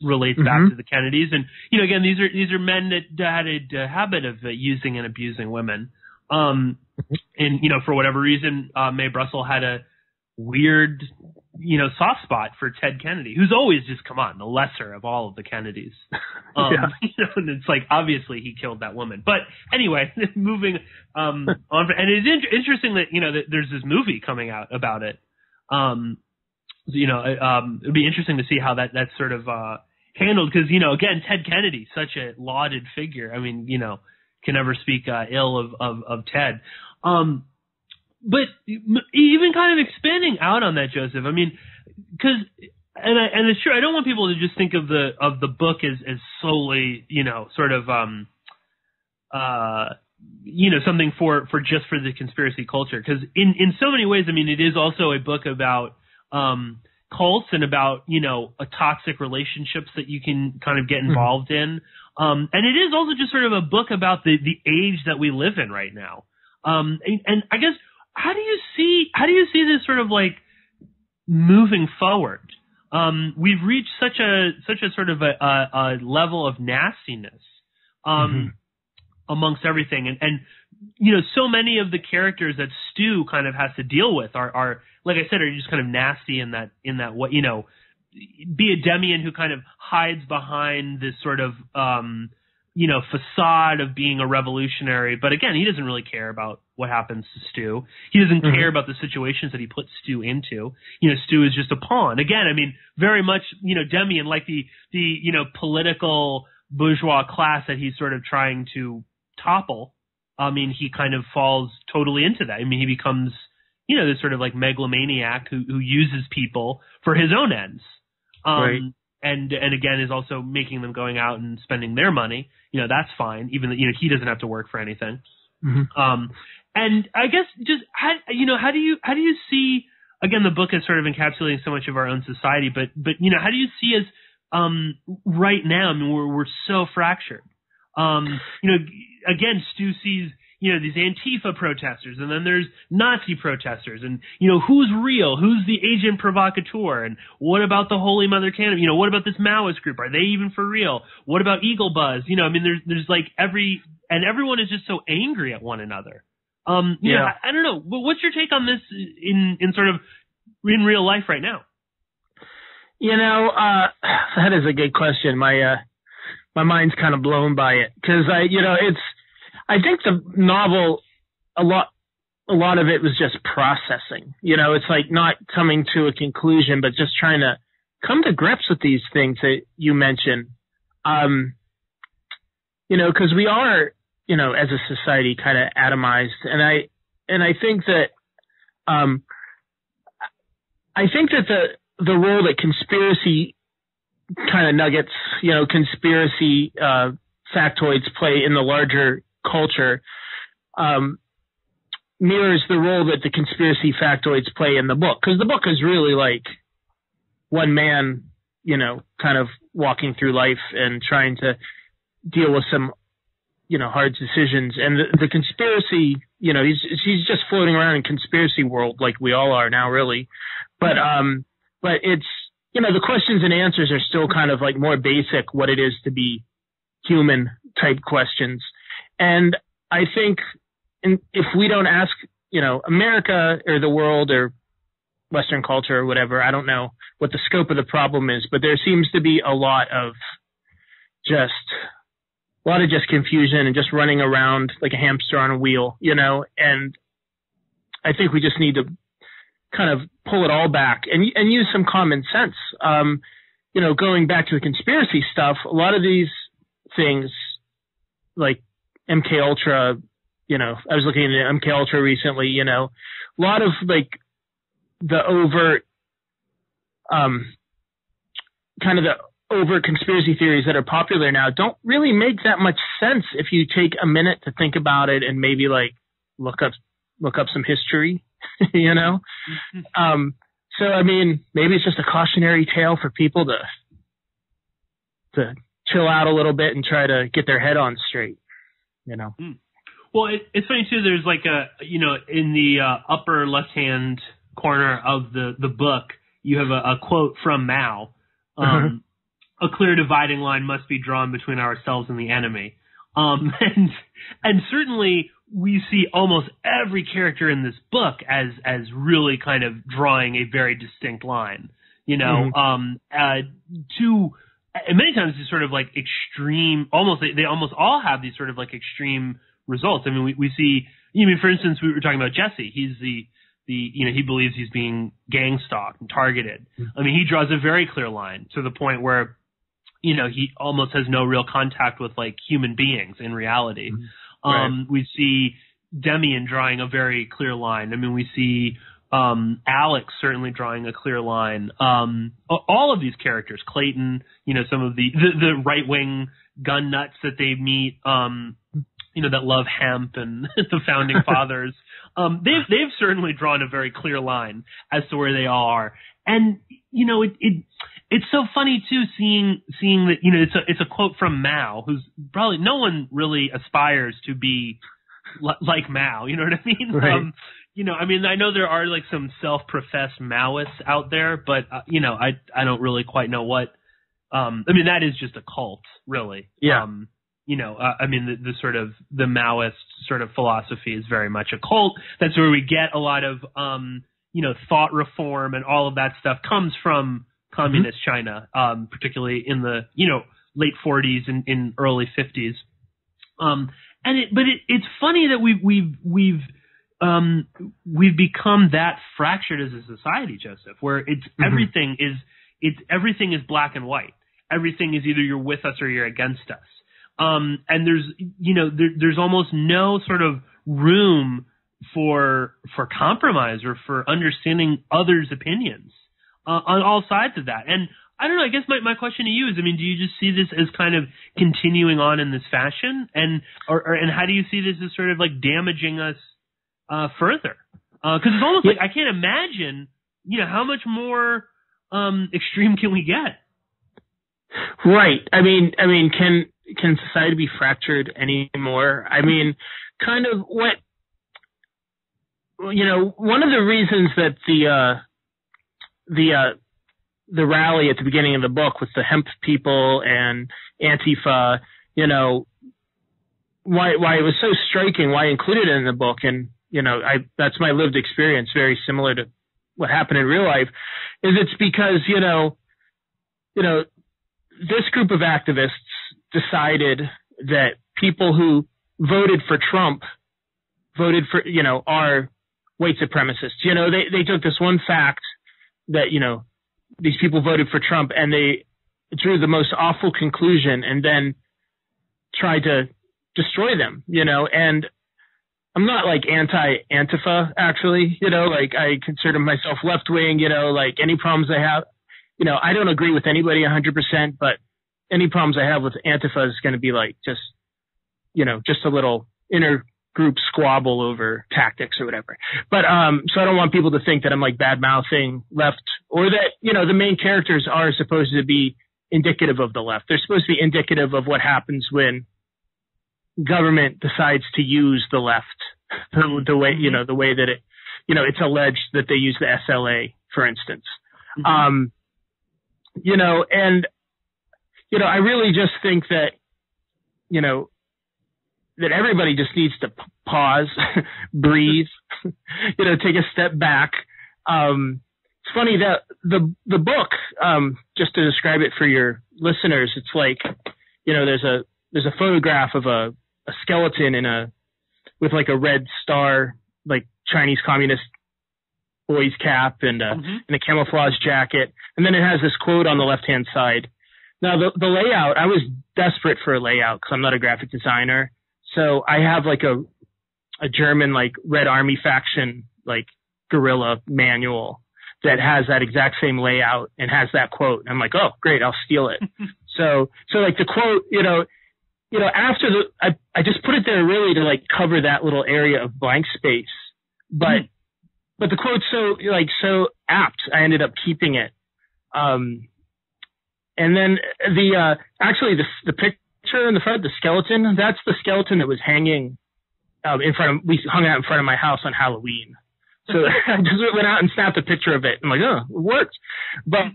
relates back to the Kennedys, and again, these are men that had a habit of using and abusing women, and for whatever reason, May Brussels had a weird, soft spot for Ted Kennedy, who's always just the lesser of all of the Kennedys, and it's like obviously he killed that woman. But anyway, moving on, and it's interesting that that there's this movie coming out about it. It'd be interesting to see how that's sort of handled because, again, Ted Kennedy, such a lauded figure. I mean, can never speak ill of Ted. But even kind of expanding out on that, Joseph, I mean, because and it's true, I don't want people to just think of the book as solely, sort of something for the conspiracy culture, because in so many ways, I mean, it is also a book about cults and about, toxic relationships that you can kind of get involved in. And it is also just sort of a book about the age that we live in right now. And I guess, how do you see this sort of like moving forward? We've reached such a sort of a level of nastiness, amongst everything. And so many of the characters that Stu kind of has to deal with are like I said, are just kind of nasty in that what, be a Demein who kind of hides behind this sort of, facade of being a revolutionary. But again, he doesn't really care about what happens to Stu. He doesn't care about the situations that he puts Stu into. Stu is just a pawn. Again, I mean, very much, Demein, like the political bourgeois class that he's sort of trying to topple. I mean, he kind of falls totally into that. I mean, he becomes, this sort of like megalomaniac who uses people for his own ends. Right. And again, is also making them going out and spending their money. That's fine, even though, he doesn't have to work for anything. And I guess just, how do you see, again, the book is sort of encapsulating so much of our own society, but how do you see us, right now? I mean, we're so fractured. Again, Stu sees, these Antifa protesters, and then there's Nazi protesters, and, who's real? Who's the agent provocateur? And what about the Holy Mother Canada? What about this Maoist group? Are they even for real? What about Eagle Buzz? There's like everyone is just so angry at one another. I don't know. What's your take on this in sort of in real life right now? That is a good question. My mind's kind of blown by it, because I think the novel, a lot of it was just processing. It's like not coming to a conclusion, but just trying to come to grips with these things that you mentioned. Because we are, as a society, kind of atomized, and I think that, the role that conspiracy kind of nuggets, conspiracy factoids play in the larger culture mirrors the role that the conspiracy factoids play in the book. Because the book is really like one man, kind of walking through life and trying to deal with some, hard decisions. And the conspiracy, he's just floating around in conspiracy world like we all are now, really. But it's, the questions and answers are still kind of like more basic, what it is to be human type questions. And I think if we don't ask, America or the world or Western culture or whatever, I don't know what the scope of the problem is, but there seems to be a lot of just confusion and just running around like a hamster on a wheel, and I think we just need to kind of pull it all back and use some common sense. Going back to the conspiracy stuff, a lot of these things like MK Ultra, I was looking at MK Ultra recently, a lot of like the overt, kind of the overt conspiracy theories that are popular now don't really make that much sense if you take a minute to think about it and maybe like look up some history, So, I mean, maybe it's just a cautionary tale for people to chill out a little bit and try to get their head on straight, Well, it's funny too. There's like in the upper left-hand corner of the book, you have a quote from Mao. A clear dividing line must be drawn between ourselves and the enemy. And certainly we see almost every character in this book as really kind of drawing a very distinct line. And many times it's sort of like extreme. They almost all have these sort of like extreme results. I mean, we see. For instance, we were talking about Jesse. He's the he believes he's being gang stalked and targeted. I mean, he draws a very clear line to the point where he almost has no real contact with like human beings in reality. Right. We see Demein drawing a very clear line. I mean, we see Alex certainly drawing a clear line. All of these characters, Clayton, some of the right-wing gun nuts that they meet, that love hemp and the founding fathers. They've certainly drawn a very clear line as to where they all are. And, it's so funny too, seeing that, it's a quote from Mao, who's probably no one really aspires to be like Mao. You know what I mean? Right. I mean, I know there are like some self-professed Maoists out there, but I don't really quite know what. I mean, that is just a cult, really. Yeah. I mean, the sort of the Maoist sort of philosophy is very much a cult. That's where we get a lot of thought reform and all of that stuff comes from communist China, particularly in the late 40s and in early 50s. It's funny that we've become that fractured as a society, Joseph, where it's everything is black and white. Everything is either you're with us or you're against us. And there's almost no sort of room for compromise or for understanding others' opinions on all sides of that. And I don't know, I guess my question to you is, I mean, do you just see this as kind of continuing on in this fashion? And how do you see this as sort of like damaging us further? Because it's almost like I can't imagine, how much more extreme can we get? Right. I mean, can society be fractured anymore? I mean, kind of what, one of the reasons that the rally at the beginning of the book with the hemp people and Antifa, why it was so striking, why I included it in the book, and that's my lived experience, very similar to what happened in real life, is it's because this group of activists decided that people who voted for Trump are white supremacists. They took this one fact that these people voted for Trump, and they drew the most awful conclusion and then tried to destroy them, and I'm not like anti-Antifa, actually, like I consider myself left-wing, like any problems I have, I don't agree with anybody 100%, but any problems I have with Antifa is going to be like just a little inner group squabble over tactics or whatever. But so I don't want people to think that I'm like bad-mouthing left, or that, the main characters are supposed to be indicative of the left. They're supposed to be indicative of what happens when government decides to use the left the way, the way that it, it's alleged that they use the SLA, for instance. Mm-hmm. I really just think that, that everybody just needs to pause, breathe, take a step back. It's funny that the book, just to describe it for your listeners, it's like, there's a photograph of a skeleton with like a red star, like Chinese communist boy's cap and a camouflage jacket. And then it has this quote on the left-hand side. Now the layout, I was desperate for a layout because I'm not a graphic designer. So I have like a German, like Red Army faction, like guerrilla manual that has that exact same layout and has that quote. And I'm like, oh, great, I'll steal it. So like the quote, after I just put it there really to like cover that little area of blank space. But the quote's so apt, I ended up keeping it. And then the picture in the front, the skeleton, that's the skeleton that was hanging we hung out in front of my house on Halloween. So I just went out and snapped a picture of it. I'm like, oh, it worked. But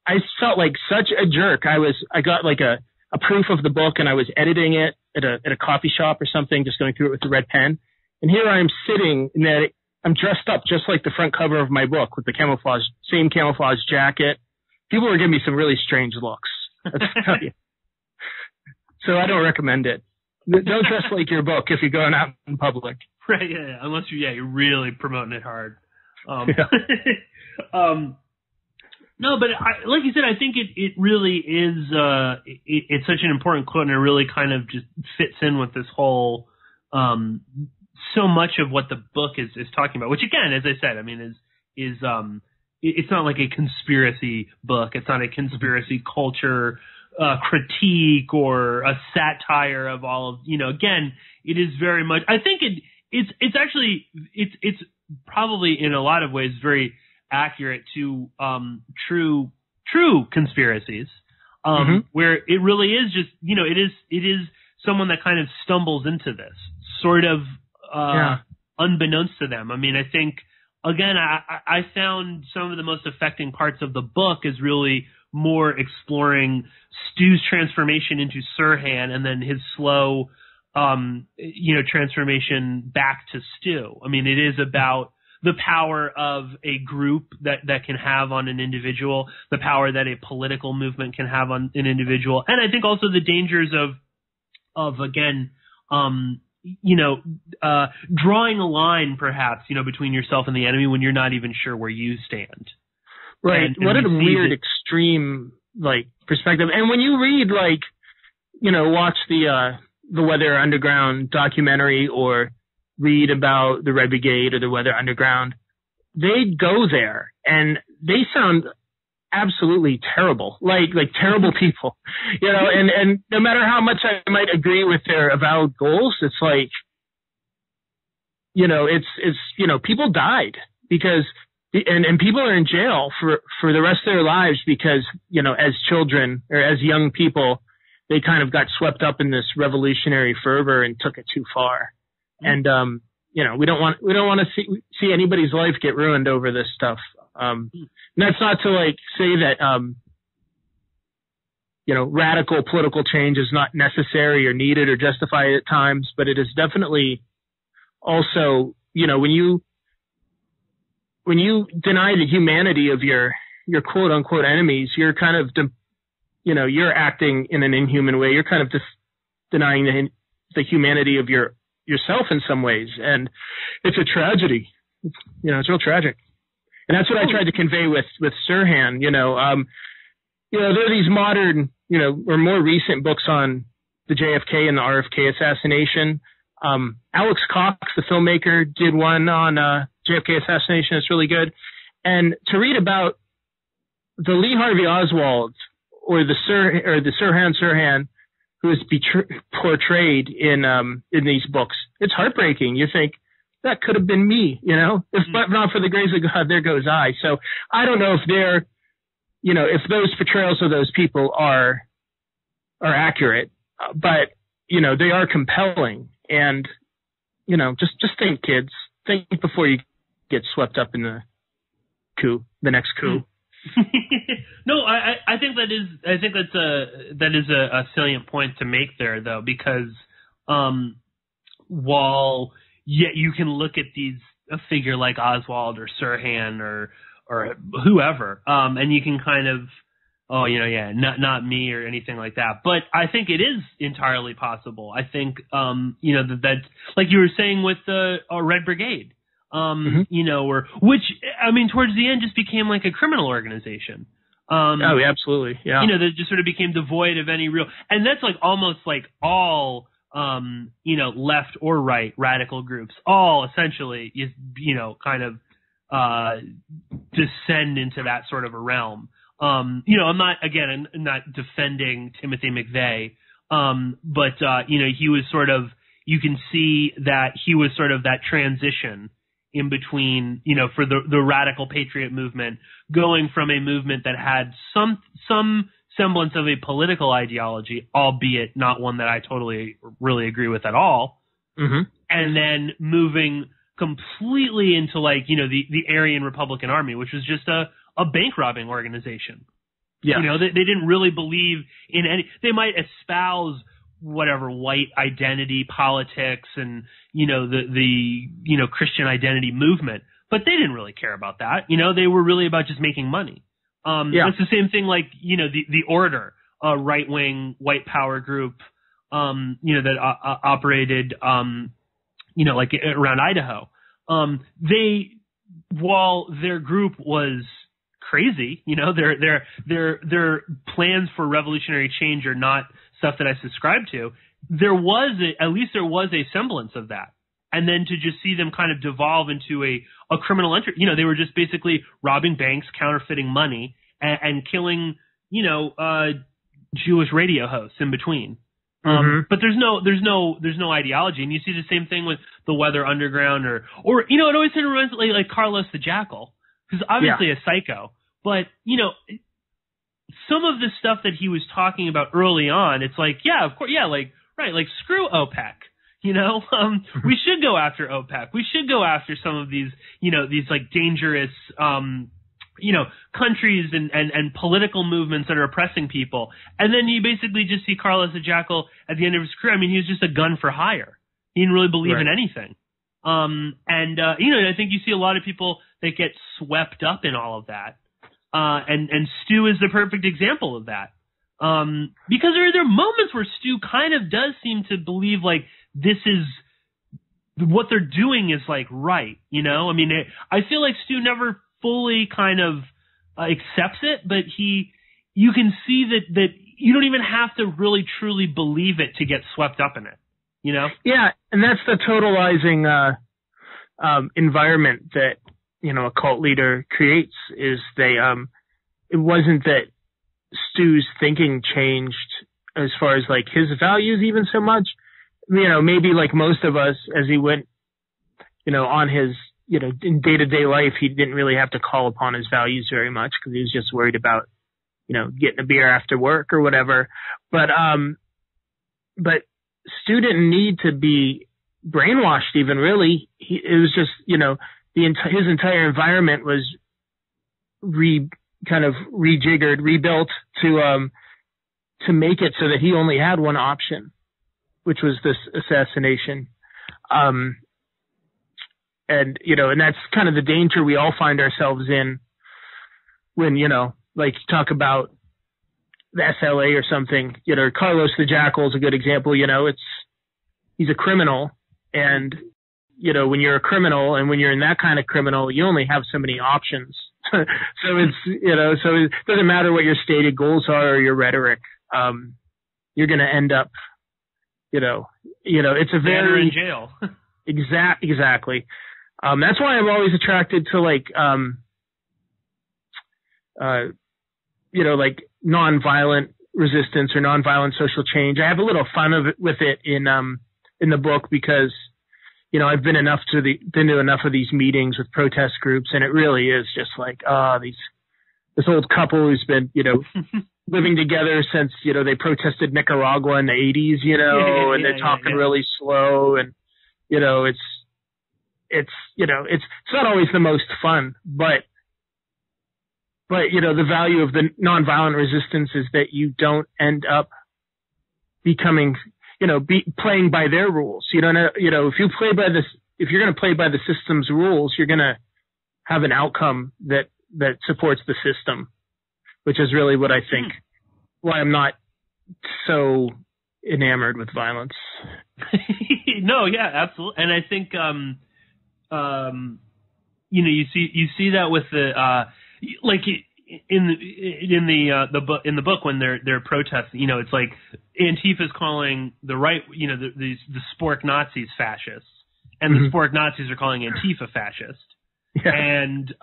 I felt like such a jerk. I got like a proof of the book, and I was editing it at a coffee shop or something, just going through it with the red pen. And here I am sitting, and I'm dressed up just like the front cover of my book with the same camouflage jacket. People were giving me some really strange looks. Let's tell you. So I don't recommend it. Don't dress like your book if you're going out in public. Right, yeah. Unless you're really promoting it hard. No, but like you said, I think it really is, it's such an important quote, and it really kind of just fits in with this whole, so much of what the book is talking about, which again, as I said, I mean, is it's not like a conspiracy book. It's not a conspiracy culture critique or a satire of all of, again, it is very much, I think it's actually, it's probably in a lot of ways very accurate to true conspiracies, where it really is just, it is someone that kind of stumbles into this sort of unbeknownst to them. I mean, I think, again, I found some of the most affecting parts of the book is really more exploring Stu's transformation into Sirhan, and then his slow, transformation back to Stu. I mean, it is about the power of a group that can have on an individual, the power that a political movement can have on an individual, and I think also the dangers of again, drawing a line perhaps, between yourself and the enemy when you're not even sure where you stand. Right. And what a weird extreme perspective. And when you read watch the Weather Underground documentary or read about the Red Brigade or the Weather Underground, they go there and they sound absolutely terrible, like terrible people, and no matter how much I might agree with their avowed goals, it's like, it's people died because, and people are in jail for the rest of their lives because, as children or as young people, they kind of got swept up in this revolutionary fervor and took it too far. And, you know, we don't want to see anybody's life get ruined over this stuff. And that's not to like say that, you know, radical political change is not necessary or needed or justified at times, but it is definitely also, you know, when you deny the humanity of your quote unquote enemies, you're kind of, you know, you're acting in an inhuman way. You're kind of denying the humanity of yourself in some ways. And it's a tragedy. You know, it's real tragic. And that's what I tried to convey with Sirhan, you know, there are these modern, you know, or more recent books on the JFK and the RFK assassination. Alex Cox, the filmmaker, did one on JFK assassination. It's really good. And to read about the Lee Harvey Oswald or the Sirhan Sirhan who is portrayed in these books, it's heartbreaking. You think that could have been me, you know, if not for the grace of God, there goes I. So I don't know if they're, you know, if those portrayals of those people are accurate, but you know, they are compelling. And you know, just think, kids, think before you get swept up in the next coup. No, I think that is a salient point to make there, though, because while you can look at a figure like Oswald or Sirhan or whoever, and you can kind of, not me or anything like that. But I think it is entirely possible. I think that's like you were saying with the Red Brigade. You know, which I mean, towards the end just became like a criminal organization. Absolutely. Yeah. You know, that just sort of became devoid of any real, and that's like almost like all, left or right radical groups, all essentially is, kind of, descend into that sort of a realm. I'm not defending Timothy McVeigh. But he was sort of, you can see that he was sort of that transition in between, for the radical patriot movement, going from a movement that had some semblance of a political ideology, albeit not one that I totally really agree with at all, and then moving completely into like, the Aryan Republican Army, which was just a bank robbing organization. Yeah. They didn't really believe in they might espouse whatever white identity politics and, the Christian identity movement, but they didn't really care about that. They were really about just making money. It's the same thing like, the Order, a right-wing white power group, that operated, like around Idaho. While their group was crazy, their plans for revolutionary change are not stuff that I subscribe to. There was a semblance of that. And then to just see them kind of devolve into a criminal entry, they were just basically robbing banks, counterfeiting money, and killing, Jewish radio hosts in between. But there's no ideology. And you see the same thing with the Weather Underground or it always reminds me like Carlos the Jackal, who's obviously a psycho. But, some of the stuff that he was talking about early on, it's like, yeah, of course, yeah, like, right, like screw OPEC, we should go after OPEC. We should go after some of these, these like dangerous, countries and political movements that are oppressing people. And then you basically just see Carlos the Jackal at the end of his career. I mean, he was just a gun for hire. He didn't really believe in anything. And I think you see a lot of people that get swept up in all of that. And Stu is the perfect example of that. Because there are moments where Stu kind of does seem to believe like this is what they're doing is like right, I mean, I feel like Stu never fully kind of accepts it, but you can see that you don't even have to really truly believe it to get swept up in it, Yeah, and that's the totalizing environment that a cult leader creates. Is it wasn't that Stu's thinking changed as far as like his values even so much. Maybe like most of us, as he went, on his, in day-to-day life, he didn't really have to call upon his values very much because he was just worried about, getting a beer after work or whatever. But Stu didn't need to be brainwashed even, really. It was just, his entire environment was rebuilt to make it so that he only had one option, which was this assassination. And that's kind of the danger we all find ourselves in when, like talk about the SLA or something, Carlos the Jackal is a good example. He's a criminal, and, when you're a criminal and when you're in that kind of criminal, you only have so many options. So it's, so it doesn't matter what your stated goals are or your rhetoric. You're going to end up, it's a very in jail. Exactly. That's why I'm always attracted to like nonviolent resistance or nonviolent social change. I have a little fun with it in the book because, I've been to enough of these meetings with protest groups, and it really is just like, this old couple who's been, living together since, they protested Nicaragua in the 80s, and they're talking really slow, and, it's not always the most fun, but the value of the nonviolent resistance is that you don't end up becoming, playing by their rules. If you're going to play by the system's rules, you're going to have an outcome that supports the system, which is really what I think why I'm not so enamored with violence. No, yeah, absolutely. And I think, you see that with the, like in the book when they're protesting, it's like Antifa's calling the right, the spork Nazis fascists, and the spork Nazis are calling Antifa fascist. Yeah. And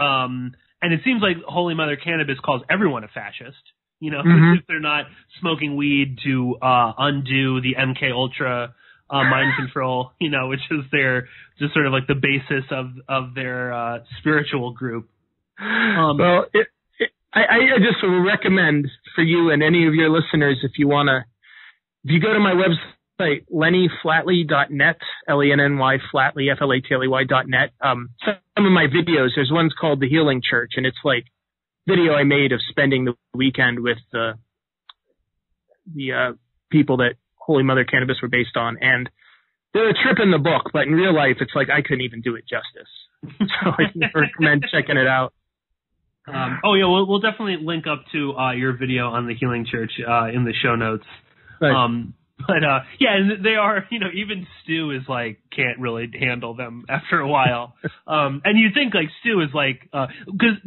it seems like Holy Mother Cannabis calls everyone a fascist, if they're not smoking weed to undo the MK Ultra mind control, which is their just sort of like the basis of their spiritual group. Well, I just would recommend for you and any of your listeners, if you go to my website, lennyflatley.net, Lenny Flatley, Flatley.net. Some of my videos, there's one's called The Healing Church, and it's like video I made of spending the weekend with the people that Holy Mother Cannabis were based on, and they're a trip in the book, but in real life, it's like I couldn't even do it justice. So I recommend checking it out. We'll definitely link up to your video on the Healing Church in the show notes. Right. And they are, even Stu is like can't really handle them after a while. And you think like Stu is like, there's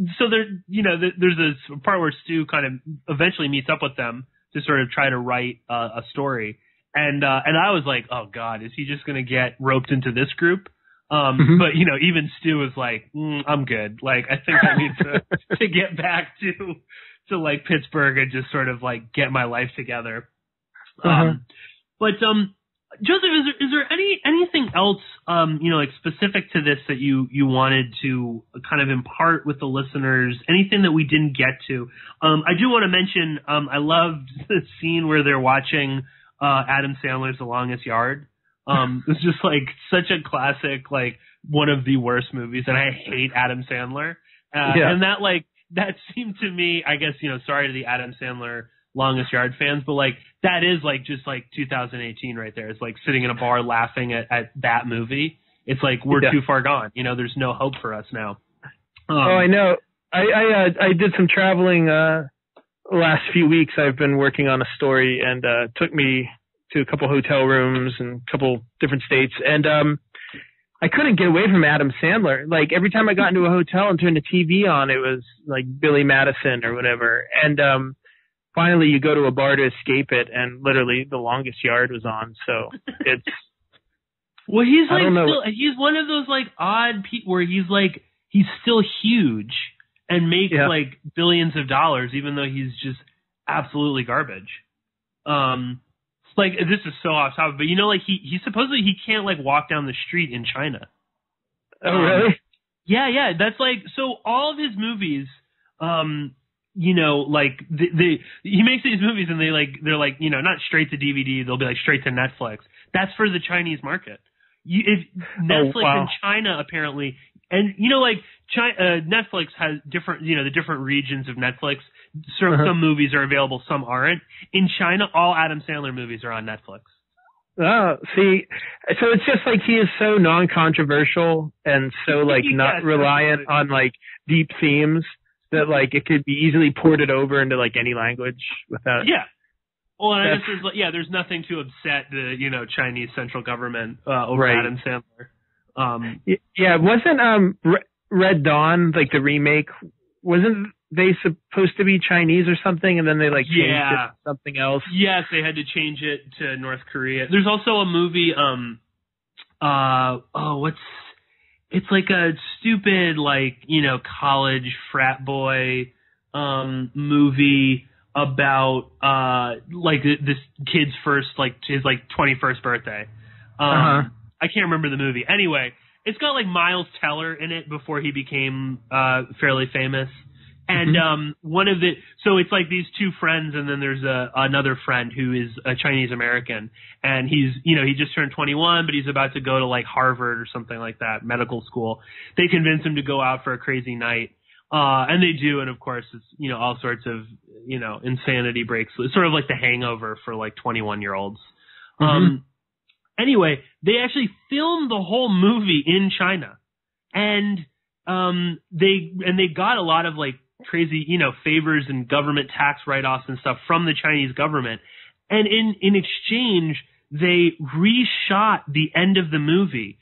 this part where Stu kind of eventually meets up with them to sort of try to write a story. And I was like, oh God, is he just going to get roped into this group? But even Stu was like, I'm good. Like, I think I need to get back to like Pittsburgh and just sort of like get my life together. But Joseph, is there anything else, like specific to this that you wanted to kind of impart with the listeners? Anything that we didn't get to? I do want to mention, I loved the scene where they're watching Adam Sandler's The Longest Yard. It's just like such a classic, like one of the worst movies, and I hate Adam Sandler. And that seemed to me, I guess, sorry to the Adam Sandler Longest Yard fans, but like that is like just like 2018 right there. It's like sitting in a bar laughing at that movie. It's like we're too far gone. There's no hope for us now. I know. I did some traveling last few weeks. I've been working on a story, and took me to a couple hotel rooms and a couple different states, and I couldn't get away from Adam Sandler. Like every time I got into a hotel and turned the TV on, it was like Billy Madison or whatever. And finally, you go to a bar to escape it, and literally The Longest Yard was on. So it's well, he's like he's one of those like odd people where he's still huge and makes like billions of dollars, even though he's just absolutely garbage. Like this is so off topic, but like he supposedly he can't like walk down the street in China. Oh really? Yeah. That's like, so all of his movies, you know, like he makes these movies and they're like, you know, not straight to DVD. They'll be like straight to Netflix. That's for the Chinese market. If Netflix in China apparently, and you know, like Netflix has different, you know, the different regions of Netflix. Some movies are available, some aren't. In China, all Adam Sandler movies are on Netflix. Oh, see, so it's just like he is so non-controversial and so like not reliant on like deep themes that like it could be easily ported over into like any language without. Yeah. Well, I guess there's nothing to upset the, you know, Chinese central government over Adam Sandler. Wasn't Red Dawn, like the remake, wasn't they supposed to be Chinese or something, and then they like changed it to something else? Yes, they had to change it to North Korea. There's also a movie, it's like a stupid, like, you know, college frat boy movie about like this kid's first, like his like 21st birthday. I can't remember the movie. Anyway, it's got like Miles Teller in it before he became fairly famous. And so it's like these two friends, and then there's another friend who is a Chinese American, and he's, you know, he just turned 21, but he's about to go to like Harvard or something like that, medical school. They convince him to go out for a crazy night, and they do, and of course it's, you know, all sorts of, you know, insanity breaks. It's sort of like The Hangover for like 21-year-olds. Anyway, they actually filmed the whole movie in China, and they got a lot of like crazy, you know, favors and government tax write-offs and stuff from the Chinese government. And in exchange, they reshot the end of the movie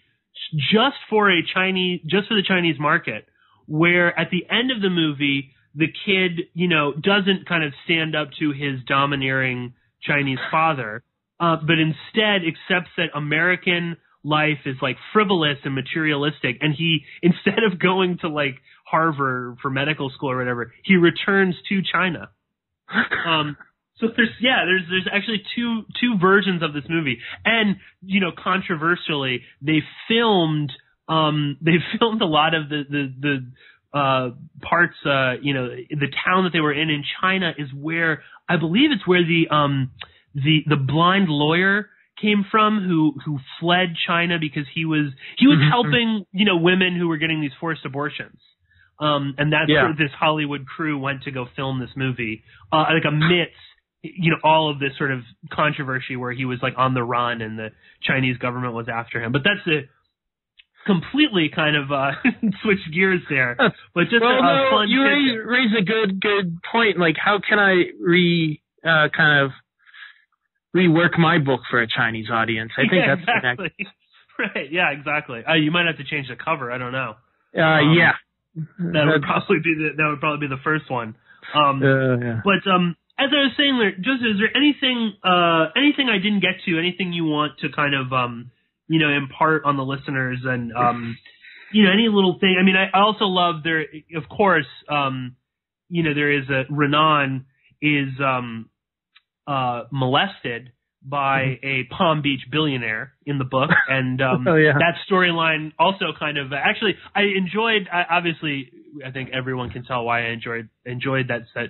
just for the Chinese market, where at the end of the movie, the kid, you know, doesn't kind of stand up to his domineering Chinese father, but instead accepts that American life is like frivolous and materialistic, and he, instead of going to like Harvard for medical school or whatever, he returns to China. So there's actually two versions of this movie, and, you know, controversially, they filmed a lot of the parts, you know, the town that they were in China is where, I believe it's where the blind lawyer came from, who fled China because he was helping, you know, women who were getting these forced abortions. And that's where this Hollywood crew went to go film this movie, like amidst, you know, all of this sort of controversy where he was like on the run and the Chinese government was after him. But that's a completely kind of switch gears there. But just fun. You raise a good point. Like, how can I kind of rework my book for a Chinese audience? I think that's exactly the next. Right. Yeah, exactly. You might have to change the cover. I don't know. That would probably be the first one. But as I was saying there, Joseph, is there anything I didn't get to, anything you want to kind of you know, impart on the listeners, and you know, any little thing? I mean, I also love there, of course, you know, there is Renan is molested by a Palm Beach billionaire in the book, and that storyline also kind of actually I enjoyed. Obviously, I think everyone can tell why I enjoyed that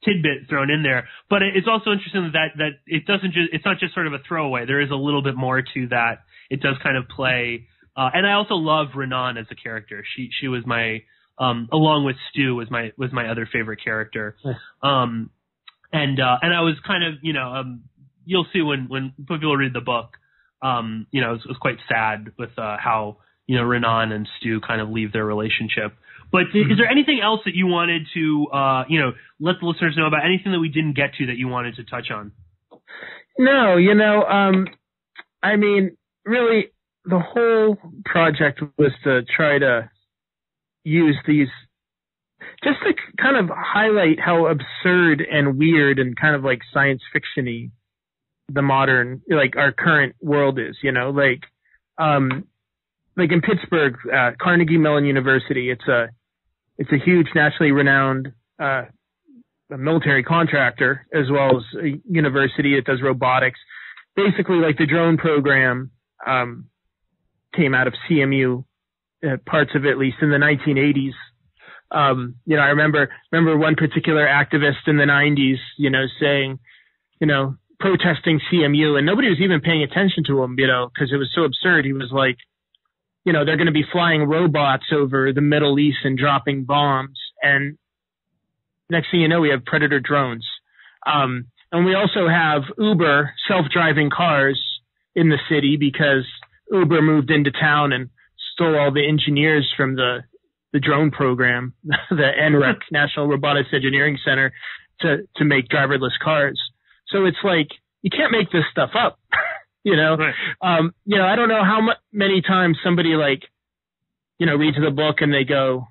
tidbit thrown in there. But it's also interesting that it doesn't it's not just sort of a throwaway. There is a little bit more to that. It does kind of play. And I also love Renan as a character. She was my along with Stu was my other favorite character. And I was kind of, you know, you'll see when people read the book, you know, it was quite sad with how, you know, Renan and Stu kind of leave their relationship. But is there anything else that you wanted to, you know, let the listeners know about, anything that we didn't get to that you wanted to touch on? No, you know, I mean, really, the whole project was to try to use these, just to kind of highlight how absurd and weird and kind of like science fiction-y the modern, like our current world is, you know, like in Pittsburgh, Carnegie Mellon University, it's a huge nationally renowned a military contractor as well as a university that does robotics. Basically, like the drone program came out of CMU, parts of it at least in the 1980s. You know, I remember one particular activist in the 90s, you know, saying, you know, protesting CMU, and nobody was even paying attention to him, you know, because it was so absurd. He was like, you know, they're going to be flying robots over the Middle East and dropping bombs. And next thing you know, we have Predator drones. And we also have Uber self-driving cars in the city because Uber moved into town and stole all the engineers from the drone program, the NREC, National Robotics Engineering Center, to make driverless cars. So it's like, you can't make this stuff up, you know? Right. You know, I don't know how many times somebody like, you know, reads the book and they go,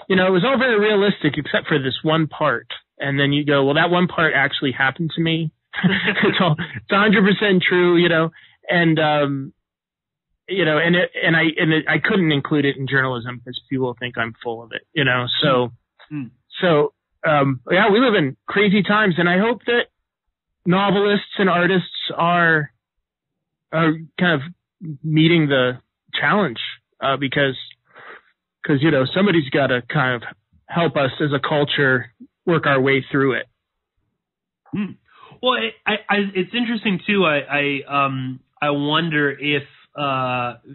you know, it was all very realistic except for this one part. And then you go, well, that one part actually happened to me. It's 100% true, you know, and, you know, and I couldn't include it in journalism because people think I'm full of it, you know, so, yeah, we live in crazy times, and I hope that novelists and artists are kind of meeting the challenge, because, you know, somebody's got to kind of help us as a culture work our way through it. Well, it's interesting too. I wonder if,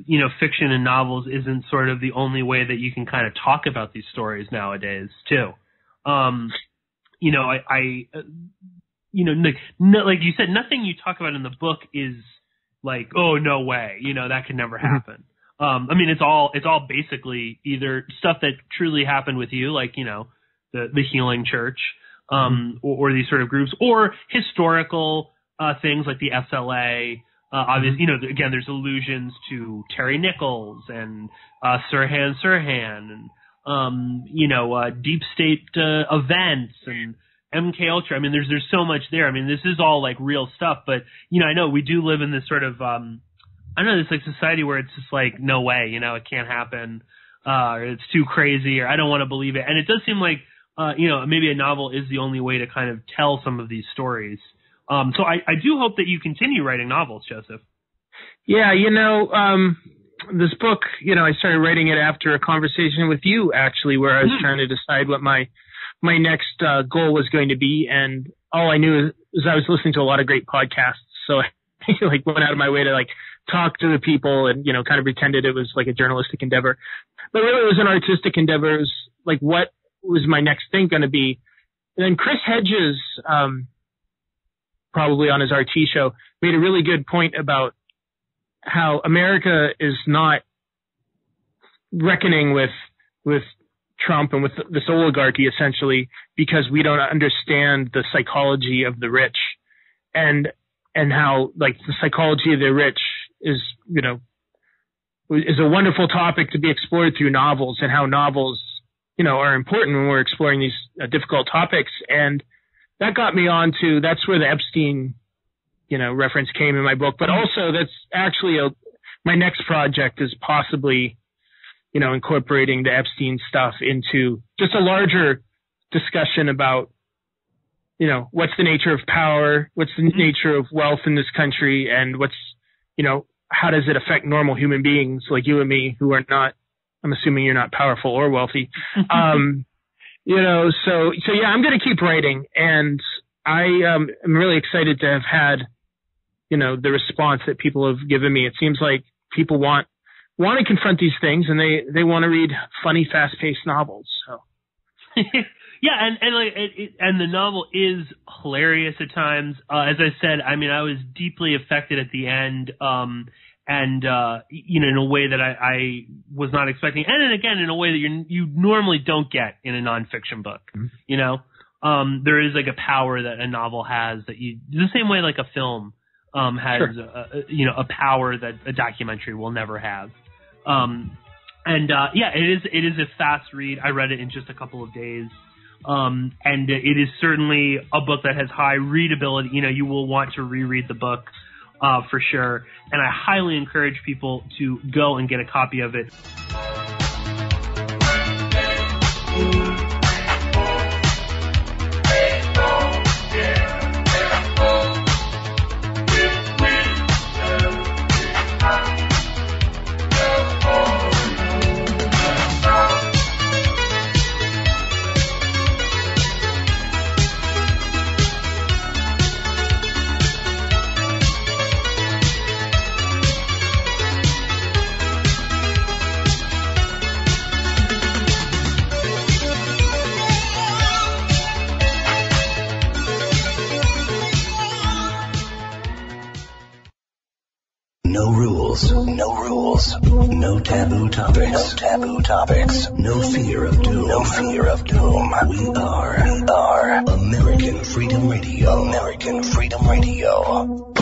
you know, fiction and novels isn't sort of the only way that you can kind of talk about these stories nowadays too. You know, you know, like you said, nothing you talk about in the book is like, oh, no way, you know, that could never happen. I mean, it's all basically either stuff that truly happened with you, like, you know, the Healing Church, or these sort of groups, or historical things like the SLA. Obviously, you know, again, there's allusions to Terry Nichols and Sirhan Sirhan and you know, deep state events and MK Ultra. I mean, there's so much there. I mean, this is all like real stuff, but you know, I know we do live in this sort of I don't know, this like society where it's just like, no way, you know, it can't happen, or it's too crazy, or I don't want to believe it. And it does seem like you know, maybe a novel is the only way to kind of tell some of these stories. So I do hope that you continue writing novels, Joseph. Yeah, you know, this book, you know, I started writing it after a conversation with you, actually, where I was trying to decide what my next goal was going to be. And all I knew is I was listening to a lot of great podcasts. So I like went out of my way to like talk to the people and, you know, kind of pretended it was like a journalistic endeavor. But really it was an artistic endeavor. It was like, what was my next thing going to be? And then Chris Hedges, probably on his RT show, made a really good point about how America is not reckoning with Trump and with this oligarchy, essentially, because we don't understand the psychology of the rich, and how like the psychology of the rich is, you know, is a wonderful topic to be explored through novels, and how novels, you know, are important when we're exploring these difficult topics. And that got me on to, that's where the Epstein, you know, reference came in my book. But also that's actually my next project is possibly, you know, incorporating the Epstein stuff into just a larger discussion about, you know, what's the nature of power, what's the nature of wealth in this country, and what's, you know, how does it affect normal human beings like you and me who are not, I'm assuming you're not powerful or wealthy. You know, so yeah, I'm going to keep writing, and I am really excited to have had, you know, the response that people have given me. It seems like people want to confront these things, and they want to read funny, fast-paced novels. So. Yeah, and like and the novel is hilarious at times. As I said, I mean, I was deeply affected at the end, and you know, in a way that I was not expecting, and then again in a way that you normally don't get in a nonfiction book. You know, there is like a power that a novel has that the same way like a film has you know, a power that a documentary will never have. And yeah, it is a fast read. I read it in just a couple of days. And it is certainly a book that has high readability. You know, you will want to reread the book for sure. And I highly encourage people to go and get a copy of it. No rules, no rules, no taboo topics, no taboo topics, no fear of doom, no fear of doom. We are American Freedom Radio, American Freedom Radio.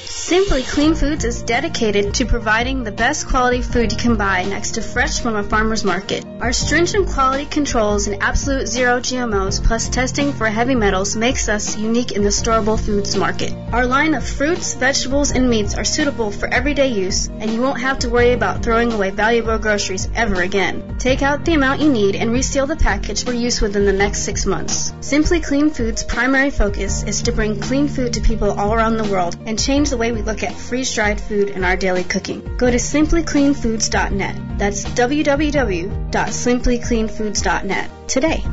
Simply Clean Foods is dedicated to providing the best quality food you can buy next to fresh from a farmer's market. Our stringent quality controls and absolute zero GMOs plus testing for heavy metals makes us unique in the storable foods market. Our line of fruits, vegetables, and meats are suitable for everyday use, and you won't have to worry about throwing away valuable groceries ever again. Take out the amount you need and reseal the package for use within the next 6 months. Simply Clean Foods' primary focus is to bring clean food to people all around the world and change the way we look at freeze-dried food in our daily cooking. Go to simplycleanfoods.net. That's www.simplycleanfoods.net today.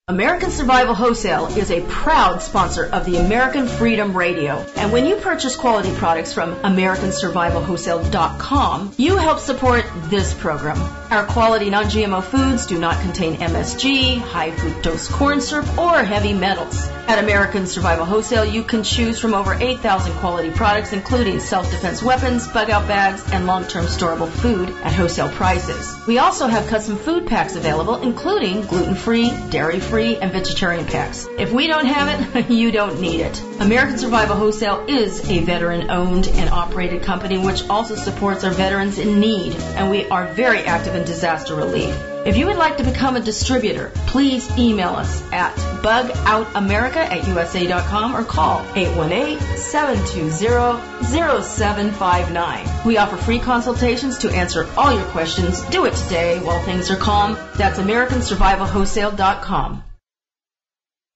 American Survival Wholesale is a proud sponsor of the American Freedom Radio. And when you purchase quality products from AmericanSurvivalWholesale.com, you help support this program. Our quality non-GMO foods do not contain MSG, high fructose corn syrup, or heavy metals. At American Survival Wholesale, you can choose from over 8,000 quality products, including self-defense weapons, bug-out bags, and long-term storable food at wholesale prices. We also have custom food packs available, including gluten-free, dairy-free, and vegetarian packs. If we don't have it, you don't need it. American Survival Wholesale is a veteran-owned and operated company which also supports our veterans in need, and we are very active in disaster relief. If you would like to become a distributor, please email us at bugoutamerica@usa.com or call 818-720-0759. We offer free consultations to answer all your questions. Do it today while things are calm. That's AmericanSurvivalWholesale.com.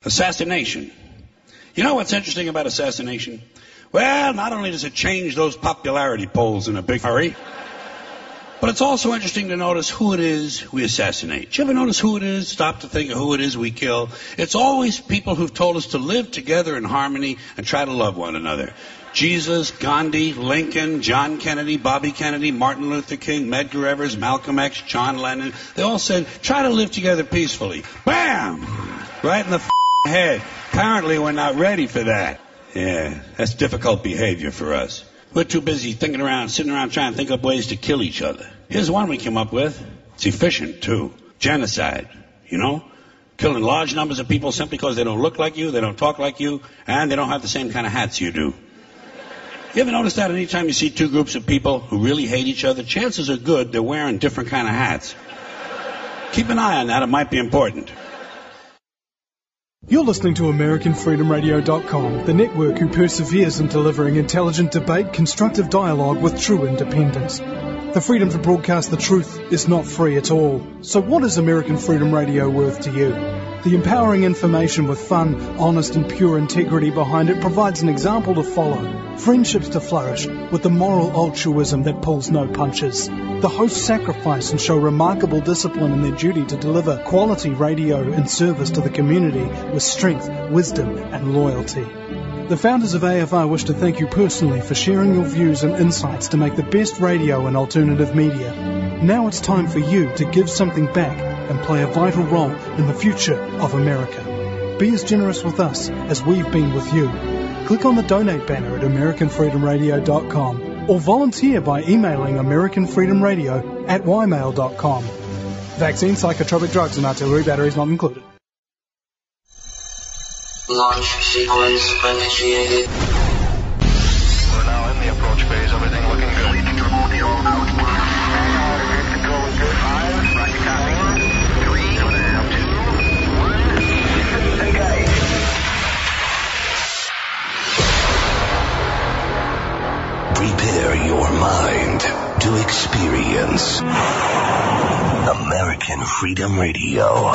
Assassination. You know what's interesting about assassination? Well, not only does it change those popularity polls in a big hurry, but it's also interesting to notice who it is we assassinate. Did you ever notice who it is? Stop to think of who it is we kill. It's always people who've told us to live together in harmony and try to love one another. Jesus, Gandhi, Lincoln, John Kennedy, Bobby Kennedy, Martin Luther King, Medgar Evers, Malcolm X, John Lennon. They all said, try to live together peacefully. Bam! Right in the head. Apparently we're not ready for that. Yeah, that's difficult behavior for us. We're too busy sitting around trying to think up ways to kill each other. Here's one we came up with. It's efficient, too. Genocide, you know? Killing large numbers of people simply because they don't look like you, they don't talk like you, and they don't have the same kind of hats you do. You ever notice that anytime you see two groups of people who really hate each other, chances are good they're wearing different kind of hats. Keep an eye on that. It might be important. You're listening to AmericanFreedomRadio.com, the network who perseveres in delivering intelligent debate, constructive dialogue with true independence. The freedom to broadcast the truth is not free at all. So what is American Freedom Radio worth to you? The empowering information with fun, honest and pure integrity behind it provides an example to follow. Friendships to flourish with the moral altruism that pulls no punches. The hosts sacrifice and show remarkable discipline in their duty to deliver quality radio in service to the community with strength, wisdom and loyalty. The founders of AFR wish to thank you personally for sharing your views and insights to make the best radio and alternative media. Now it's time for you to give something back and play a vital role in the future of America. Be as generous with us as we've been with you. Click on the donate banner at AmericanFreedomRadio.com or volunteer by emailing AmericanFreedomRadio@ymail.com. Vaccine, psychotropic drugs and artillery batteries not included. Launch sequence initiated. We're now in the approach phase. Everything looking good. Control is good. 5. Rocket copy. 3. 2. 1. Engage. Prepare your mind to experience American Freedom Radio.